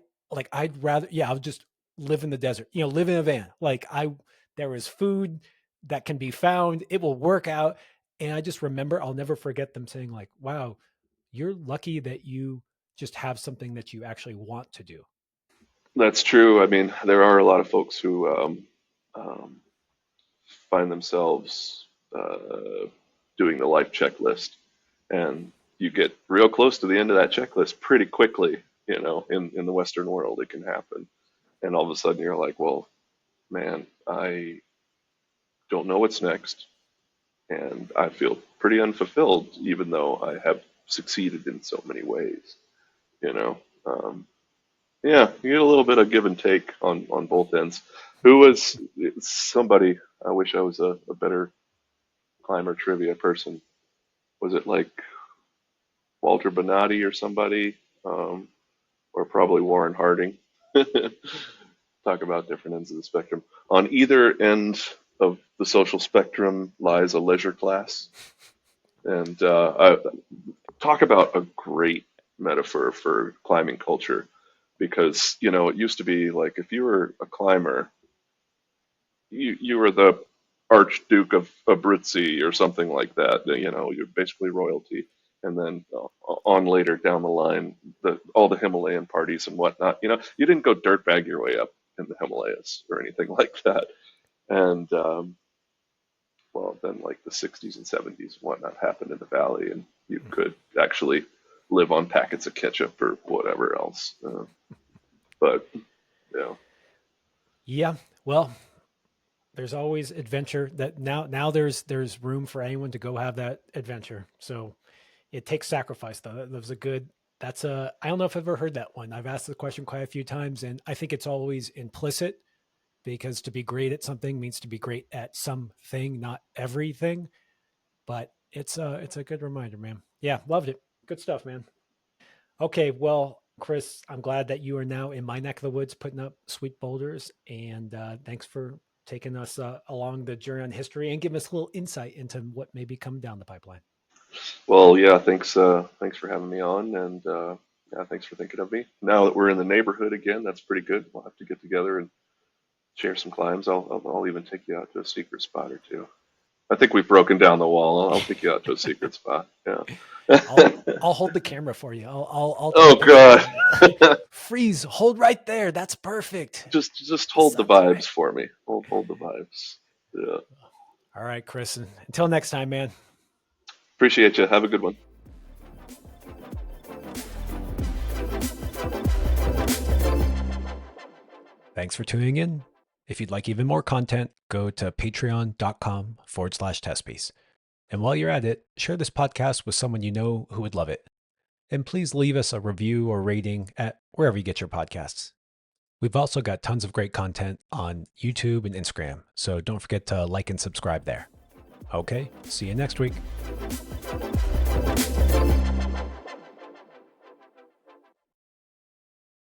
I'd rather, I'll just live in the desert, live in a van. There is food that can be found. It will work out. And I just remember, I'll never forget them saying, like, wow, you're lucky that you just have something that you actually want to do. That's true. I mean, there are a lot of folks who um, find themselves doing the life checklist, and you get real close to the end of that checklist pretty quickly. In the Western world, it can happen, and all of a sudden you're like, well, man, I don't know what's next, and I feel pretty unfulfilled, even though I have succeeded in so many ways. You know, um, yeah, you get a little bit of give and take on both ends. Who was somebody? I wish I was a better climber trivia person. Was it like Walter Bonatti or somebody, or probably Warren Harding? Talk about different ends of the spectrum. On either end of the social spectrum lies a leisure class, and talk about a great metaphor for climbing culture, because it used to be like if you were a climber, you were the Archduke of Abruzzi or something like that. You're basically royalty. And then on later down the line, all the Himalayan parties and whatnot. You didn't go dirtbag your way up in the Himalayas or anything like that. And well, then like the 60s and 70s and whatnot happened in the valley, and you could actually live on packets of ketchup or whatever else. But yeah, Yeah. Well, there's always adventure that now there's room for anyone to go have that adventure. So it takes sacrifice though. That was a good, that's a, I don't know if I've ever heard that one. I've asked the question quite a few times, and I think it's always implicit, because to be great at something means to be great at something, not everything. But it's a good reminder, man. Yeah, loved it. Good stuff, man. Okay, well, Chris, I'm glad that you are now in my neck of the woods putting up sweet boulders, and thanks for taking us along the journey on history and giving us a little insight into what may be coming down the pipeline. well, yeah, thanks for having me on, and yeah, thanks for thinking of me. Now that we're in the neighborhood again, that's pretty good. We'll have to get together and share some climbs. I'll even take you out to a secret spot or two. I think we've broken down the wall. I'll take you out to a secret spot. Yeah. I'll hold the camera for you. I'll take Oh a picture of you. God. Freeze, hold right there. That's perfect. Just hold the Sounds vibes great. for me. Hold the vibes. Yeah. All right, Chris. Until next time, man. Appreciate you. Have a good one. Thanks for tuning in. If you'd like even more content, go to patreon.com/testpiece. And while you're at it, share this podcast with someone you know who would love it. And please leave us a review or rating at wherever you get your podcasts. We've also got tons of great content on YouTube and Instagram, so don't forget to like and subscribe there. Okay, see you next week.